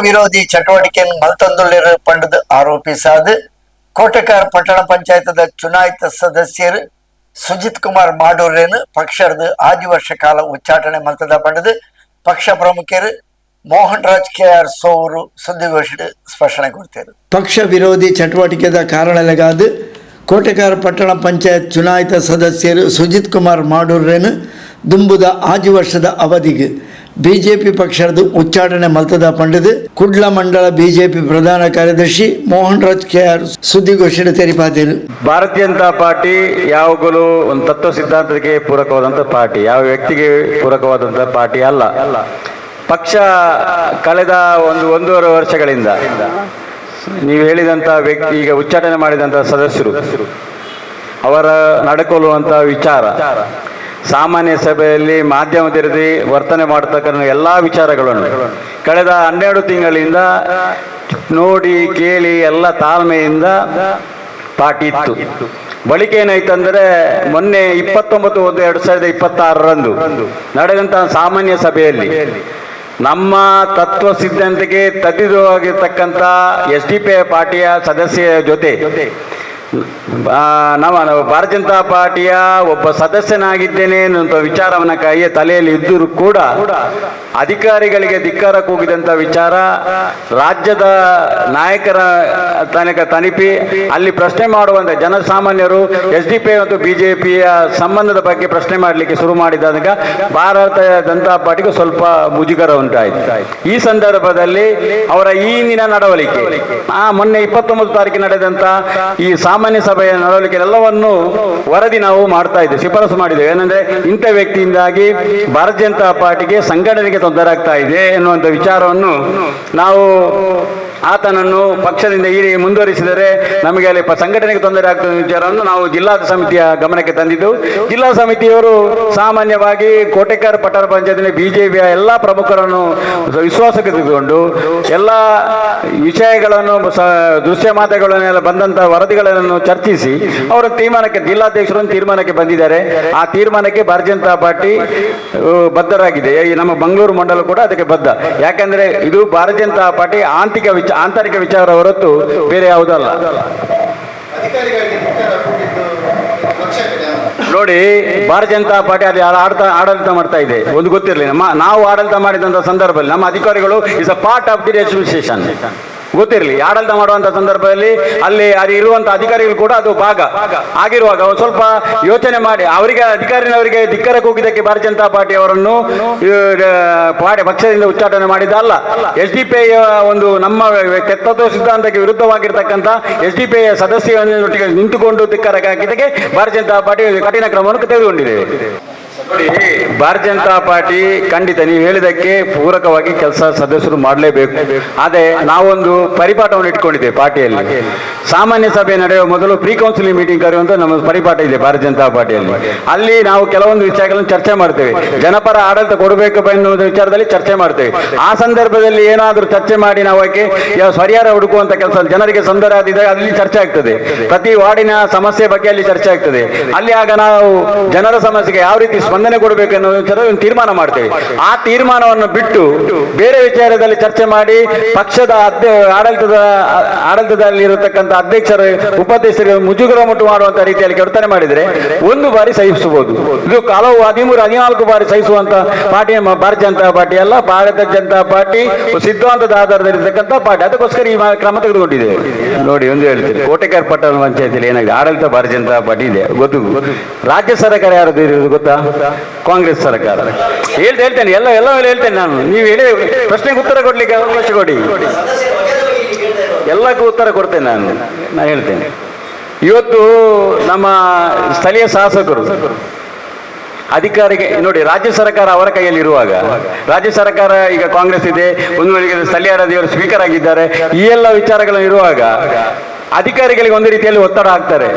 ವಿರೋಧಿ ಚಟುವಟಿಕೆಯನ್ನು ಮಲ್ತೊಂದುಳ್ಳಿರು ಪಂಡದ ಆರೋಪಿಸಾದ ಕೋಟೆಕಾರ್ ಪಟ್ಟಣ ಪಂಚಾಯತದ ಚುನಾಯಿತ ಸದಸ್ಯರು ಸುಜಿತ್ ಕುಮಾರ್ ಮಾಡೂರೇನು ಪಕ್ಷದ 5 ವರ್ಷ ಕಾಲ ಉಚ್ಚಾಟನೆ ಮಲ್ತದ ಪಂಡದು ಪಕ್ಷ ಪ್ರಮುಖರು ಮೋಹನ್ ರಾಜ್ KR ಸೋವರು ಸುದ್ದಿಗೋಷ್ಠಿ ಸ್ಪಷ್ಟನೆ ಕೊಡ್ತಾರೆ. ಪಕ್ಷ ವಿರೋಧಿ ಚಟುವಟಿಕೆದ ಕಾರಣಲೆಗಾದ ಕೋಟೆಕಾರ್ ಪಟ್ಟಣ ಪಂಚಾಯತ್ ಚುನಾಯಿತ ಸದಸ್ಯರು ಸುಜಿತ್ ಕುಮಾರ್ ಮಾಡೂರೇನು ದುಂಬುದ 5 ವರ್ಷದ ಅವಧಿಗೆ ಬಿಜೆಪಿ ಪಕ್ಷದ ಉಚ್ಚಾಟನೆ ಮಲ್ತದ ಪಂಡದು ಕುಡ್ಲ ಮಂಡಲ ಬಿಜೆಪಿ ಪ್ರಧಾನ ಕಾರ್ಯದರ್ಶಿ ಮೋಹನ್ ರಾಜ್ KR ಸುದ್ದಿಗೋಷ್ಠಿ ತೆರಿಪಾದರು. ಭಾರತೀಯ ಜನತಾ ಪಾರ್ಟಿ ಯಾವಾಗಲೂ ಒಂದು ತತ್ವ ಸಿದ್ಧಾಂತಕ್ಕೆ ಪೂರಕವಾದಂಥ ಪಾರ್ಟಿ, ಯಾವ ವ್ಯಕ್ತಿಗೆ ಪೂರಕವಾದಂಥ ಪಾರ್ಟಿ ಅಲ್ಲ. ಪಕ್ಷ ಕಳೆದ ಒಂದೂವರೆ ವರ್ಷಗಳಿಂದ ನೀವು ಹೇಳಿದಂಥ ವ್ಯಕ್ತಿ, ಈಗ ಉಚ್ಚಾಟನೆ ಮಾಡಿದಂಥ ಸದಸ್ಯರು, ಅವರ ನಡ್ಕೊಳ್ಳುವಂಥ ವಿಚಾರ, ಸಾಮಾನ್ಯ ಸಭೆಯಲ್ಲಿ ಮಾಧ್ಯಮದಲ್ಲಿ ವರ್ತನೆ ಮಾಡತಕ್ಕಂಥ ಎಲ್ಲ ವಿಚಾರಗಳನ್ನು ಕಳೆದ 12 ತಿಂಗಳಿಂದ ನೋಡಿ ಕೇಳಿ ಎಲ್ಲ ತಾಳ್ಮೆಯಿಂದ ಪಾರ್ಟಿ ಇತ್ತು. ಬಳಿಕ ಏನಾಯ್ತಂದರೆ ಮೊನ್ನೆ 29/1/2026 ನಡೆದಂತಹ ಸಾಮಾನ್ಯ ಸಭೆಯಲ್ಲಿ ನಮ್ಮ ತತ್ವ ಸಿದ್ಧಾಂತಕ್ಕೆ ತದ್ವಿರುದ್ಧವಾಗಿರ್ತಕ್ಕಂಥ SDP ಪಾರ್ಟಿಯ ಸದಸ್ಯರ ಜೊತೆ ನಾವು ಭಾರತೀಯ ಜನತಾ ಪಾರ್ಟಿಯ ಒಬ್ಬ ಸದಸ್ಯನಾಗಿದ್ದೇನೆ ಅನ್ನುವಂಥ ವಿಚಾರವನ್ನ ಕೈಯ ತಲೆಯಲ್ಲಿ ಇದ್ದರೂ ಕೂಡ ಅಧಿಕಾರಿಗಳಿಗೆ ಧಿಕ್ಕಾರ ಕೂಗಿದಂಥ ವಿಚಾರ, ರಾಜ್ಯದ ನಾಯಕರ ತನಕ ತನಿಪಿ ಅಲ್ಲಿ ಪ್ರಶ್ನೆ ಮಾಡುವಂಥ ಜನಸಾಮಾನ್ಯರು SDP ಮತ್ತು ಬಿಜೆಪಿಯ ಸಂಬಂಧದ ಬಗ್ಗೆ ಪ್ರಶ್ನೆ ಮಾಡಲಿಕ್ಕೆ ಶುರು ಮಾಡಿದಾಗ ಭಾರತೀಯ ಜನತಾ ಪಾರ್ಟಿಗೂ ಸ್ವಲ್ಪ ಮುಜುಗರ ಉಂಟಾಯಿತು. ಈ ಸಂದರ್ಭದಲ್ಲಿ ಅವರ ಈಗಿನ ನಡವಳಿಕೆ, ಮೊನ್ನೆ 29 ತಾರೀಕಿಗೆ ನಡೆದಂಥ ಈ ಸಾಮಾನ್ಯ ಸಭೆಯ ನಡವಳಿಕೆ ಎಲ್ಲವನ್ನು ವರದಿ ನಾವು ಮಾಡ್ತಾ ಇದ್ದೇವೆ, ಶಿಫಾರಸು ಮಾಡಿದ್ದೇವೆ. ಏನಂದ್ರೆ ಇಂಥ ವ್ಯಕ್ತಿಯಿಂದಾಗಿ ಭಾರತೀಯ ಜನತಾ ಪಾರ್ಟಿಗೆ ಸಂಘಟನೆಗೆ ತೊಂದರೆ ಆಗ್ತಾ ಇದೆ ಎನ್ನುವಂಥ ವಿಚಾರವನ್ನು ನಾವು ಆತನನ್ನು ಪಕ್ಷದಿಂದ ಮುಂದುವರಿಸಿದರೆ ನಮಗೆ ಅಲ್ಲಿ ಸಂಘಟನೆಗೆ ತೊಂದರೆ ಆಗ್ತದೆ ವಿಚಾರವನ್ನು ನಾವು ಜಿಲ್ಲಾ ಸಮಿತಿಯ ಗಮನಕ್ಕೆ ತಂದಿದ್ದು. ಜಿಲ್ಲಾ ಸಮಿತಿಯವರು ಸಾಮಾನ್ಯವಾಗಿ ಕೋಟೆಕಾರ್ ಪಟ್ಟಣ ಪಂಚಾಯತಿನ ಬಿಜೆಪಿಯ ಎಲ್ಲ ಪ್ರಮುಖರನ್ನು ವಿಶ್ವಾಸಕ್ಕೆ ತೆಗೆದುಕೊಂಡು ಎಲ್ಲ ವಿಷಯಗಳನ್ನು, ದೃಶ್ಯ ಮಾಧ್ಯಮಗಳನ್ನೆಲ್ಲ ಬಂದಂಥ ವರದಿಗಳನ್ನು ಚರ್ಚಿಸಿ ಅವರ ತೀರ್ಮಾನಕ್ಕೆ, ಜಿಲ್ಲಾಧ್ಯಕ್ಷರು ತೀರ್ಮಾನಕ್ಕೆ ಬಂದಿದ್ದಾರೆ. ಆ ತೀರ್ಮಾನಕ್ಕೆ ಭಾರತೀಯ ಜನತಾ ಪಾರ್ಟಿ ಬದ್ಧರಾಗಿದೆ. ನಮ್ಮ ಮಂಗಳೂರು ಮಂಡಲ ಕೂಡ ಅದಕ್ಕೆ ಬದ್ಧ. ಯಾಕಂದ್ರೆ ಇದು ಭಾರತೀಯ ಜನತಾ ಪಾರ್ಟಿ ಆಂತರಿಕ ವಿಚಾರ ಹೊರತು ಬೇರೆ ಯಾವುದಲ್ಲ. ನೋಡಿ, ಭಾರತೀಯ ಜನತಾ ಪಾರ್ಟಿ ಅಲ್ಲಿ ಆಡಳಿತ ಮಾಡ್ತಾ ಇದೆ, ಒಂದು ಗೊತ್ತಿರಲಿಲ್ಲ. ನಾವು ಆಡಳಿತ ಮಾಡಿದಂಥ ಸಂದರ್ಭದಲ್ಲಿ ನಮ್ಮ ಅಧಿಕಾರಿಗಳು is a part of the administration ಗೊತ್ತಿರಲಿ. ಆಡಳಿತ ಮಾಡುವಂಥ ಸಂದರ್ಭದಲ್ಲಿ ಅಲ್ಲಿ ಇರುವಂಥ ಅಧಿಕಾರಿಗಳು ಕೂಡ ಅದು ಭಾಗ ಆಗಿರುವಾಗ ಸ್ವಲ್ಪ ಯೋಚನೆ ಮಾಡಿ ಅಧಿಕಾರಿನವರಿಗೆ ಧಿಕ್ಕಾರ ಕೂಗಿದ್ದಕ್ಕೆ ಭಾರತೀಯ ಜನತಾ ಪಾರ್ಟಿ ಅವರನ್ನು ಪಕ್ಷದಿಂದ ಉಚ್ಚಾಟನೆ ಮಾಡಿದ್ದಲ್ಲ. SDP ಒಂದು ನಮ್ಮ ತತ್ವ ಸಿದ್ಧಾಂತಕ್ಕೆ ವಿರುದ್ಧವಾಗಿರ್ತಕ್ಕಂಥ SDP ಸದಸ್ಯರೊಟ್ಟಿಗೆ ನಿಂತುಕೊಂಡು ಧಿಕ್ಕಾರ ಹಾಕಿದ್ದಕ್ಕೆ ಭಾರತೀಯ ಜನತಾ ಪಾರ್ಟಿ ಕಠಿಣ ಕ್ರಮವನ್ನು ತೆಗೆದುಕೊಂಡಿದೆ. ಭಾರತೀಯ ಜನತಾ ಪಾರ್ಟಿ ಖಂಡಿತ ನೀವು ಹೇಳಿದಕ್ಕೆ ಪೂರಕವಾಗಿ ಕೆಲಸ ಸದಸ್ಯರು ಮಾಡಲೇಬೇಕು. ಆದರೆ ನಾವೊಂದು ಪರಿಪಾಠವನ್ನು ಇಟ್ಕೊಂಡಿದ್ದೇವೆ ಪಾರ್ಟಿಯಲ್ಲಿ. ಸಾಮಾನ್ಯ ಸಭೆ ನಡೆಯುವ ಮೊದಲು ಪ್ರೀ ಕೌನ್ಸಿಲಿಂಗ್ ಮೀಟಿಂಗ್ ಕರೆಯುವಂತ ನಮ್ಮ ಪರಿಪಾಠ ಇದೆ ಭಾರತೀಯ ಜನತಾ ಪಾರ್ಟಿಯಲ್ಲಿ. ಅಲ್ಲಿ ನಾವು ಕೆಲವೊಂದು ವಿಷಯಗಳನ್ನು ಚರ್ಚೆ ಮಾಡ್ತೇವೆ. ಜನಪರ ಆಡಳಿತ ಕೊಡಬೇಕು ಎನ್ನುವ ವಿಚಾರದಲ್ಲಿ ಚರ್ಚೆ ಮಾಡ್ತೇವೆ. ಆ ಸಂದರ್ಭದಲ್ಲಿ ಏನಾದರೂ ಚರ್ಚೆ ಮಾಡಿ ನಾವು ಅದಕ್ಕೆ ಪರಿಹಾರ ಹುಡುಕುವಂತ ಕೆಲಸ, ಜನರಿಗೆ ತೊಂದರೆ ಆದಿದ್ದಾಗ ಅಲ್ಲಿ ಚರ್ಚೆ ಆಗ್ತದೆ. ಪ್ರತಿ ವಾರ್ಡಿನ ಸಮಸ್ಯೆ ಬಗ್ಗೆ ಅಲ್ಲಿ ಚರ್ಚೆ ಆಗ್ತದೆ. ಅಲ್ಲಿ ಆಗ ನಾವು ಜನರ ಸಮಸ್ಯೆಗೆ ಯಾವ ರೀತಿ ಸ್ಪಂದನೆ ಕೊಡಬೇಕು ಅನ್ನೋ ವಿಚಾರ ತೀರ್ಮಾನ ಮಾಡ್ತೇವೆ. ಆ ತೀರ್ಮಾನವನ್ನು ಬಿಟ್ಟು ಬೇರೆ ವಿಚಾರದಲ್ಲಿ ಚರ್ಚೆ ಮಾಡಿ ಪಕ್ಷದ ಆಡಳಿತದಲ್ಲಿ ಇರತಕ್ಕಂಥ ಅಧ್ಯಕ್ಷರು, ಉಪಾಧ್ಯಕ್ಷರು ಮುಜುಗರ ಮುಟ್ಟು ಮಾಡುವಂತ ರೀತಿಯಲ್ಲಿ ಕೆಡತನೆ ಮಾಡಿದರೆ ಒಂದು ಬಾರಿ ಸಹಿಸಬಹುದು. ಇದು ಹಲವು 13-14 ಬಾರಿ ಸಹಿಸುವಂತ ಪಾರ್ಟಿ ಭಾರತೀಯ ಜನತಾ ಪಾರ್ಟಿ ಅಲ್ಲ. ಭಾರತೀಯ ಜನತಾ ಪಾರ್ಟಿ ಸಿದ್ಧಾಂತದ ಆಧಾರದಲ್ಲಿ ಇರತಕ್ಕಂಥ ಪಾರ್ಟಿ. ಅದಕ್ಕೋಸ್ಕರ ಈ ಕ್ರಮ ತೆಗೆದುಕೊಂಡಿದೆ. ನೋಡಿ, ಒಂದು ಹೇಳ್ತೀನಿ, ಕೋಟೆಕಾರ್ ಪಟ್ಟಣ ಪಂಚಾಯತಿಯಲ್ಲಿ ಏನಾಗಿದೆ, ಆಡಳಿತ ಭಾರತೀಯ ಜನತಾ ಪಾರ್ಟಿ ಇದೆ ಗೊತ್ತು. ರಾಜ್ಯ ಸರ್ಕಾರ ಯಾರದು ಇರೋದು ಗೊತ್ತಾ? ಕಾಂಗ್ರೆಸ್ ಸರ್ಕಾರ. ಹೇಳ್ತೇನೆ ಎಲ್ಲ ಹೇಳ್ತೇನೆ ನಾನು. ನೀವು ಹೇಳಿ ಪ್ರಶ್ನೆಗೆ ಉತ್ತರ ಕೊಡ್ಲಿಕ್ಕೆ ಅವಕಾಶ ಕೊಡಿ. ಎಲ್ಲಕ್ಕೂ ಉತ್ತರ ಕೊಡ್ತೇನೆ ನಾನು ಹೇಳ್ತೇನೆ. ಇವತ್ತು ನಮ್ಮ ಸ್ಥಳೀಯ ಶಾಸಕರು ಅಧಿಕಾರಿಗೆ ನೋಡಿ, ರಾಜ್ಯ ಸರ್ಕಾರ ಅವರ ಕೈಯಲ್ಲಿ ಇರುವಾಗ, ರಾಜ್ಯ ಸರ್ಕಾರ ಈಗ ಕಾಂಗ್ರೆಸ್ ಇದೆ, ಒಂದು ವೇಳೆಗೆ ಸ್ಥಳೀಯರಾದಿಯವರು ಸ್ಪೀಕರ್ ಆಗಿದ್ದಾರೆ, ಈ ಎಲ್ಲ ವಿಚಾರಗಳು ಇರುವಾಗ ಅಧಿಕಾರಿಗಳಿಗೆ ಒಂದು ರೀತಿಯಲ್ಲಿ ಒತ್ತಡ ಆಗ್ತಾರೆ.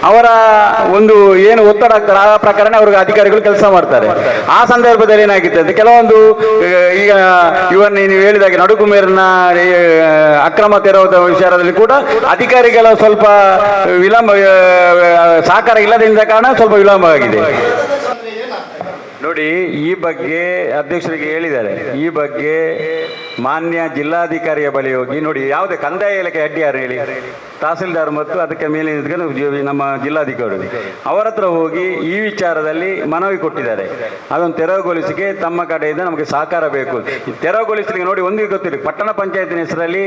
ಅವರ ಒಂದು ಏನು ಒತ್ತಡ ಆಗ್ತಾರೆ ಆ ಪ್ರಕಾರನೇ ಅವ್ರಿಗೆ ಅಧಿಕಾರಿಗಳು ಕೆಲಸ ಮಾಡ್ತಾರೆ. ಆ ಸಂದರ್ಭದಲ್ಲಿ ಏನಾಗಿರ್ತದೆ, ಕೆಲವೊಂದು ಈಗ ಇವನ್ನ ನೀವು ಹೇಳಿದಾಗೆ ನಡುಗುಮೇರಿನ ಅಕ್ರಮ ತೆರವುದ ವಿಚಾರದಲ್ಲಿ ಕೂಡ ಅಧಿಕಾರಿಗಳ ಸ್ವಲ್ಪ ವಿಳಂಬ, ಸಹಕಾರ ಇಲ್ಲದಿಂದ ಕಾರಣ ಸ್ವಲ್ಪ ವಿಳಂಬವಾಗಿದೆ. ನೋಡಿ, ಈ ಬಗ್ಗೆ ಅಧ್ಯಕ್ಷರಿಗೆ ಹೇಳಿದ್ದಾರೆ. ಈ ಬಗ್ಗೆ ಮಾನ್ಯ ಜಿಲ್ಲಾಧಿಕಾರಿಯ ಬಳಿ ಹೋಗಿ ನೋಡಿ, ಯಾವುದೇ ಕಂದಾಯ ಇಲಾಖೆ ಅಡ್ಡಿ ಯಾರು ಹೇಳಿ? ತಹಸೀಲ್ದಾರ್ ಮತ್ತು ಅದಕ್ಕೆ ಮೇಲೆ ನಮ್ಮ ಜಿಲ್ಲಾಧಿಕಾರಿ ಅವರ ಹತ್ರ ಹೋಗಿ ಈ ವಿಚಾರದಲ್ಲಿ ಮನವಿ ಕೊಟ್ಟಿದ್ದಾರೆ. ಅದನ್ನು ತೆರವುಗೊಳಿಸಿಕೆ ತಮ್ಮ ಕಡೆಯಿಂದ ನಮಗೆ ಸಹಕಾರ ಬೇಕು. ಈ ತೆರವುಗೊಳಿಸಲಿಕ್ಕೆ ನೋಡಿ, ಒಂದಿಗೆ ಗೊತ್ತಿಲ್ಲ, ಪಟ್ಟಣ ಪಂಚಾಯತಿನ ಹೆಸರಲ್ಲಿ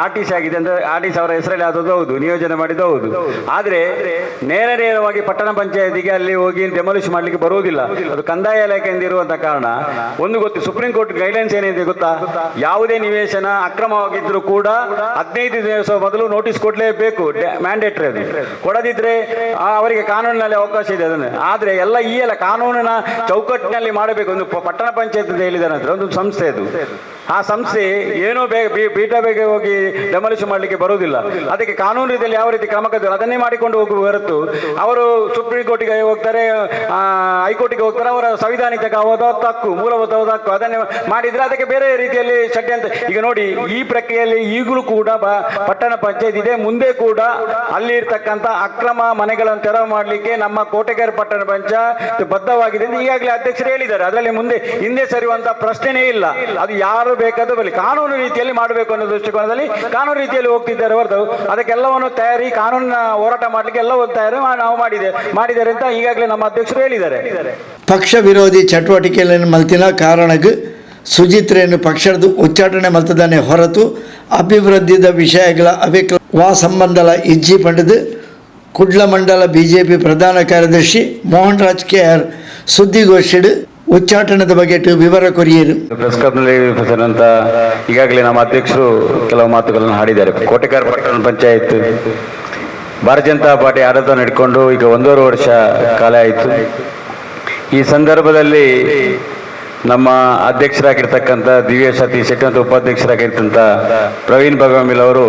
RTC ಆಗಿದೆ ಅಂದರೆ RTC ಅವರ ಹೆಸರಲ್ಲಿ ಆದದ್ದು ಹೌದು, ನಿಯೋಜನೆ ಮಾಡಿದ್ದು ಹೌದು. ಆದರೆ ನೇರವಾಗಿ ಪಟ್ಟಣ ಪಂಚಾಯತಿಗೆ ಅಲ್ಲಿ ಹೋಗಿ ಡೆಮಾಲಿಷ್ ಮಾಡಲಿಕ್ಕೆ ಬರುವುದಿಲ್ಲ. ಅದು ಕಂದಾಯ ಇಲಾಖೆಯಿಂದ ಇರುವಂತಹ ಕಾರಣ. ಒಂದು ಗೊತ್ತು, ಸುಪ್ರೀಂ ಕೋರ್ಟ್ ಗೈಡ್ಲೈನ್ಸ್ ಏನಿದೆ ಗೊತ್ತಾ? ಯಾವುದೇ ನಿವೇಶನ ಅಕ್ರಮವಾಗಿದ್ರು ಕೂಡ 15 ದಿವಸ ಮೊದಲು ನೋಟಿಸ್ ಕೊಡಲೇಬೇಕು, ಮ್ಯಾಂಡೇಟರಿ. ಅದು ಕೊಡದಿದ್ರೆ ಅವರಿಗೆ ಕಾನೂನಿನಲ್ಲಿ ಅವಕಾಶ ಇದೆ ಅದನ್ನು. ಆದರೆ ಈ ಎಲ್ಲ ಕಾನೂನಿನ ಚೌಕಟ್ಟಿನಲ್ಲಿ ಮಾಡಬೇಕು. ಒಂದು ಪಟ್ಟಣ ಪಂಚಾಯತ್ ಅಂತ ಹೇಳಿದ ನಂತರ ಒಂದು ಸಂಸ್ಥೆ, ಅದು ಆ ಸಂಸ್ಥೆ ಏನೋ ಬೇಗ ಹೋಗಿ ಡೆಮಾಲಿಷ್ ಮಾಡಲಿಕ್ಕೆ ಬರುವುದಿಲ್ಲ. ಅದಕ್ಕೆ ಕಾನೂನು ರೀತಿಯಲ್ಲಿ ಯಾವ ರೀತಿ ಕ್ರಮ ಕೈಗೊಳ್ಳುವುದು ಅದನ್ನೇ ಮಾಡಿಕೊಂಡು ಹೋಗುವ ಹೊರತು ಅವರು ಸುಪ್ರೀಂ ಕೋರ್ಟಿಗೆ ಹೋಗ್ತಾರೆ, ಹೈಕೋರ್ಟಿಗೆ ಹೋಗ್ತಾರೆ. ಅವರ ಸಂವಿಧಾನಿಕ ಹಕ್ಕು, ಮೂಲಭೂತವಾದ ಹಕ್ಕು ಅದನ್ನೇ ಮಾಡಿದ್ರೆ ಅದಕ್ಕೆ ಬೇರೆ ರೀತಿಯಲ್ಲಿ ಷಡ್ಯಂತ್ರ. ಈಗ ನೋಡಿ, ಈ ಪ್ರಕ್ರಿಯೆಯಲ್ಲಿ ಈಗಲೂ ಕೂಡ ಪಟ್ಟಣ ಪಂಚಾಯತ್ ಇದೆ. ಮುಂದೆ ಕೂಡ ಅಲ್ಲಿ ಇರ್ತಕ್ಕಂಥ ಅಕ್ರಮ ಮನೆಗಳನ್ನು ತೆರವು ಮಾಡಲಿಕ್ಕೆ ನಮ್ಮ ಕೋಟೆಕೆರೆ ಪಟ್ಟಣ ಪಂಚಾಯತ್ ಬದ್ಧವಾಗಿದೆ ಎಂದು ಈಗಾಗಲೇ ಅಧ್ಯಕ್ಷರು ಹೇಳಿದ್ದಾರೆ. ಅದರಲ್ಲಿ ಹಿಂದೆ ಸರಿಯುವಂತಹ ಪ್ರಶ್ನೆನೇ ಇಲ್ಲ. ಅದು ಯಾರು ಬೇಕಾದ್ರೂ ಬರಲಿ, ಕಾನೂನು ರೀತಿಯಲ್ಲಿ ಮಾಡಬೇಕು ಅನ್ನೋ ದೃಷ್ಟಿಕೋನದಲ್ಲಿ ಕಾನೂನು ರೀತಿಯಲ್ಲಿ ಹೋಗ್ತಿದ್ದಾರೆ ಹೊರತು ಅದಕ್ಕೆಲ್ಲವನ್ನು ತಯಾರಿ ಕಾನೂನಿನ ಹೋರಾಟ ಮಾಡಲಿಕ್ಕೆ ಎಲ್ಲವನ್ನು ತಯಾರಿ ನಾವು ಮಾಡಿದ್ದಾರೆ ಅಂತ ಈಗಾಗಲೇ ನಮ್ಮ ಅಧ್ಯಕ್ಷರು ಹೇಳಿದ್ದಾರೆ. ಪಕ್ಷ ವಿರೋಧಿ ಚಟುವಟಿಕೆಗಳನ್ನು ಮಲ್ತಿನ ಕಾರಣಕ್ಕೆ ಸುಜಿತ್ರೆಯನ್ನು ಪಕ್ಷದ ಉಚ್ಚಾಟನೆ ಮಲ್ತದಾನೆ ಹೊರತು ಅಭಿವೃದ್ಧಿದ ವಿಷಯಗಳ ವಾ ಸಂಬಂಧಲ ಇಜ್ಜಿ ಪಂಡದು ಕುಡ್ಲ ಮಂಡಲ BJP ಪ್ರಧಾನ ಕಾರ್ಯದರ್ಶಿ ಮೋಹನ್ ರಾಜ್ KR ಸುದ್ದಿಗೋಷ್ಠಿ ಉಚ್ಚಾಟನದ ಬಗ್ಗೆ ವಿವರ ಕೊರಿಯರು. ಪ್ರೆಸ್ ಕ್ಲಬ್ನಲ್ಲಿ ಅಂತ ಈಗಾಗಲೇ ನಮ್ಮ ಅಧ್ಯಕ್ಷರು ಕೆಲವು ಮಾತುಗಳನ್ನು ಹಾಡಿದ್ದಾರೆ. ಕೋಟೆಕೆರೆ ಪಟ್ಟಣ ಪಂಚಾಯತ್ ಭಾರತೀಯ ಜನತಾ ಪಾರ್ಟಿ ಆಡಳಿತ ನಡೆದುಕೊಂಡು ಈಗ 1.5 ವರ್ಷ ಕಾಲ ಆಯಿತು. ಈ ಸಂದರ್ಭದಲ್ಲಿ ನಮ್ಮ ಅಧ್ಯಕ್ಷರಾಗಿರ್ತಕ್ಕಂಥ ದಿವ್ಯ ಸತೀಶ್ ಶೆಟ್ಟಿ ಮತ್ತು ಉಪಾಧ್ಯಕ್ಷರಾಗಿರ್ತಂಥ ಪ್ರವೀಣ್ ಭಗವಾಮಿಲ್ ಅವರು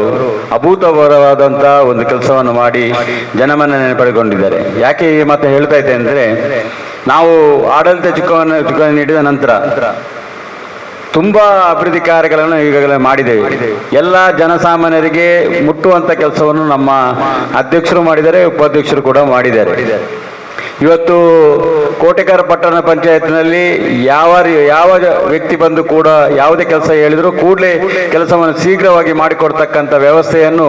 ಅಭೂತಪೂರ್ವವಾದಂಥ ಒಂದು ಕೆಲಸವನ್ನು ಮಾಡಿ ಜನಮನ್ನಣೆ ಪಡೆದುಕೊಂಡಿದ್ದಾರೆ. ಯಾಕೆ ಈ ಮಾತು ಹೇಳ್ತಾ ಇದ್ದೆ ಅಂದರೆ, ನಾವು ಆಡಳಿತ ಚುಕ್ಕಾಣಿ ನೀಡಿದ ನಂತರ ತುಂಬಾ ಅಭಿವೃದ್ಧಿ ಕಾರ್ಯಗಳನ್ನು ಈಗಾಗಲೇ ಮಾಡಿದ್ದೇವೆ. ಎಲ್ಲ ಜನಸಾಮಾನ್ಯರಿಗೆ ಮುಟ್ಟುವಂಥ ಕೆಲಸವನ್ನು ನಮ್ಮ ಅಧ್ಯಕ್ಷರು ಮಾಡಿದ್ದಾರೆ, ಉಪಾಧ್ಯಕ್ಷರು ಕೂಡ ಮಾಡಿದ್ದಾರೆ. ಇವತ್ತು ಕೋಟೆಕೆರೆ ಪಟ್ಟಣ ಪಂಚಾಯತ್ನಲ್ಲಿ ಯಾವ ವ್ಯಕ್ತಿ ಬಂದು ಕೂಡ ಯಾವುದೇ ಕೆಲಸ ಹೇಳಿದ್ರು ಕೂಡಲೇ ಕೆಲಸವನ್ನು ಶೀಘ್ರವಾಗಿ ಮಾಡಿಕೊಡ್ತಕ್ಕಂಥ ವ್ಯವಸ್ಥೆಯನ್ನು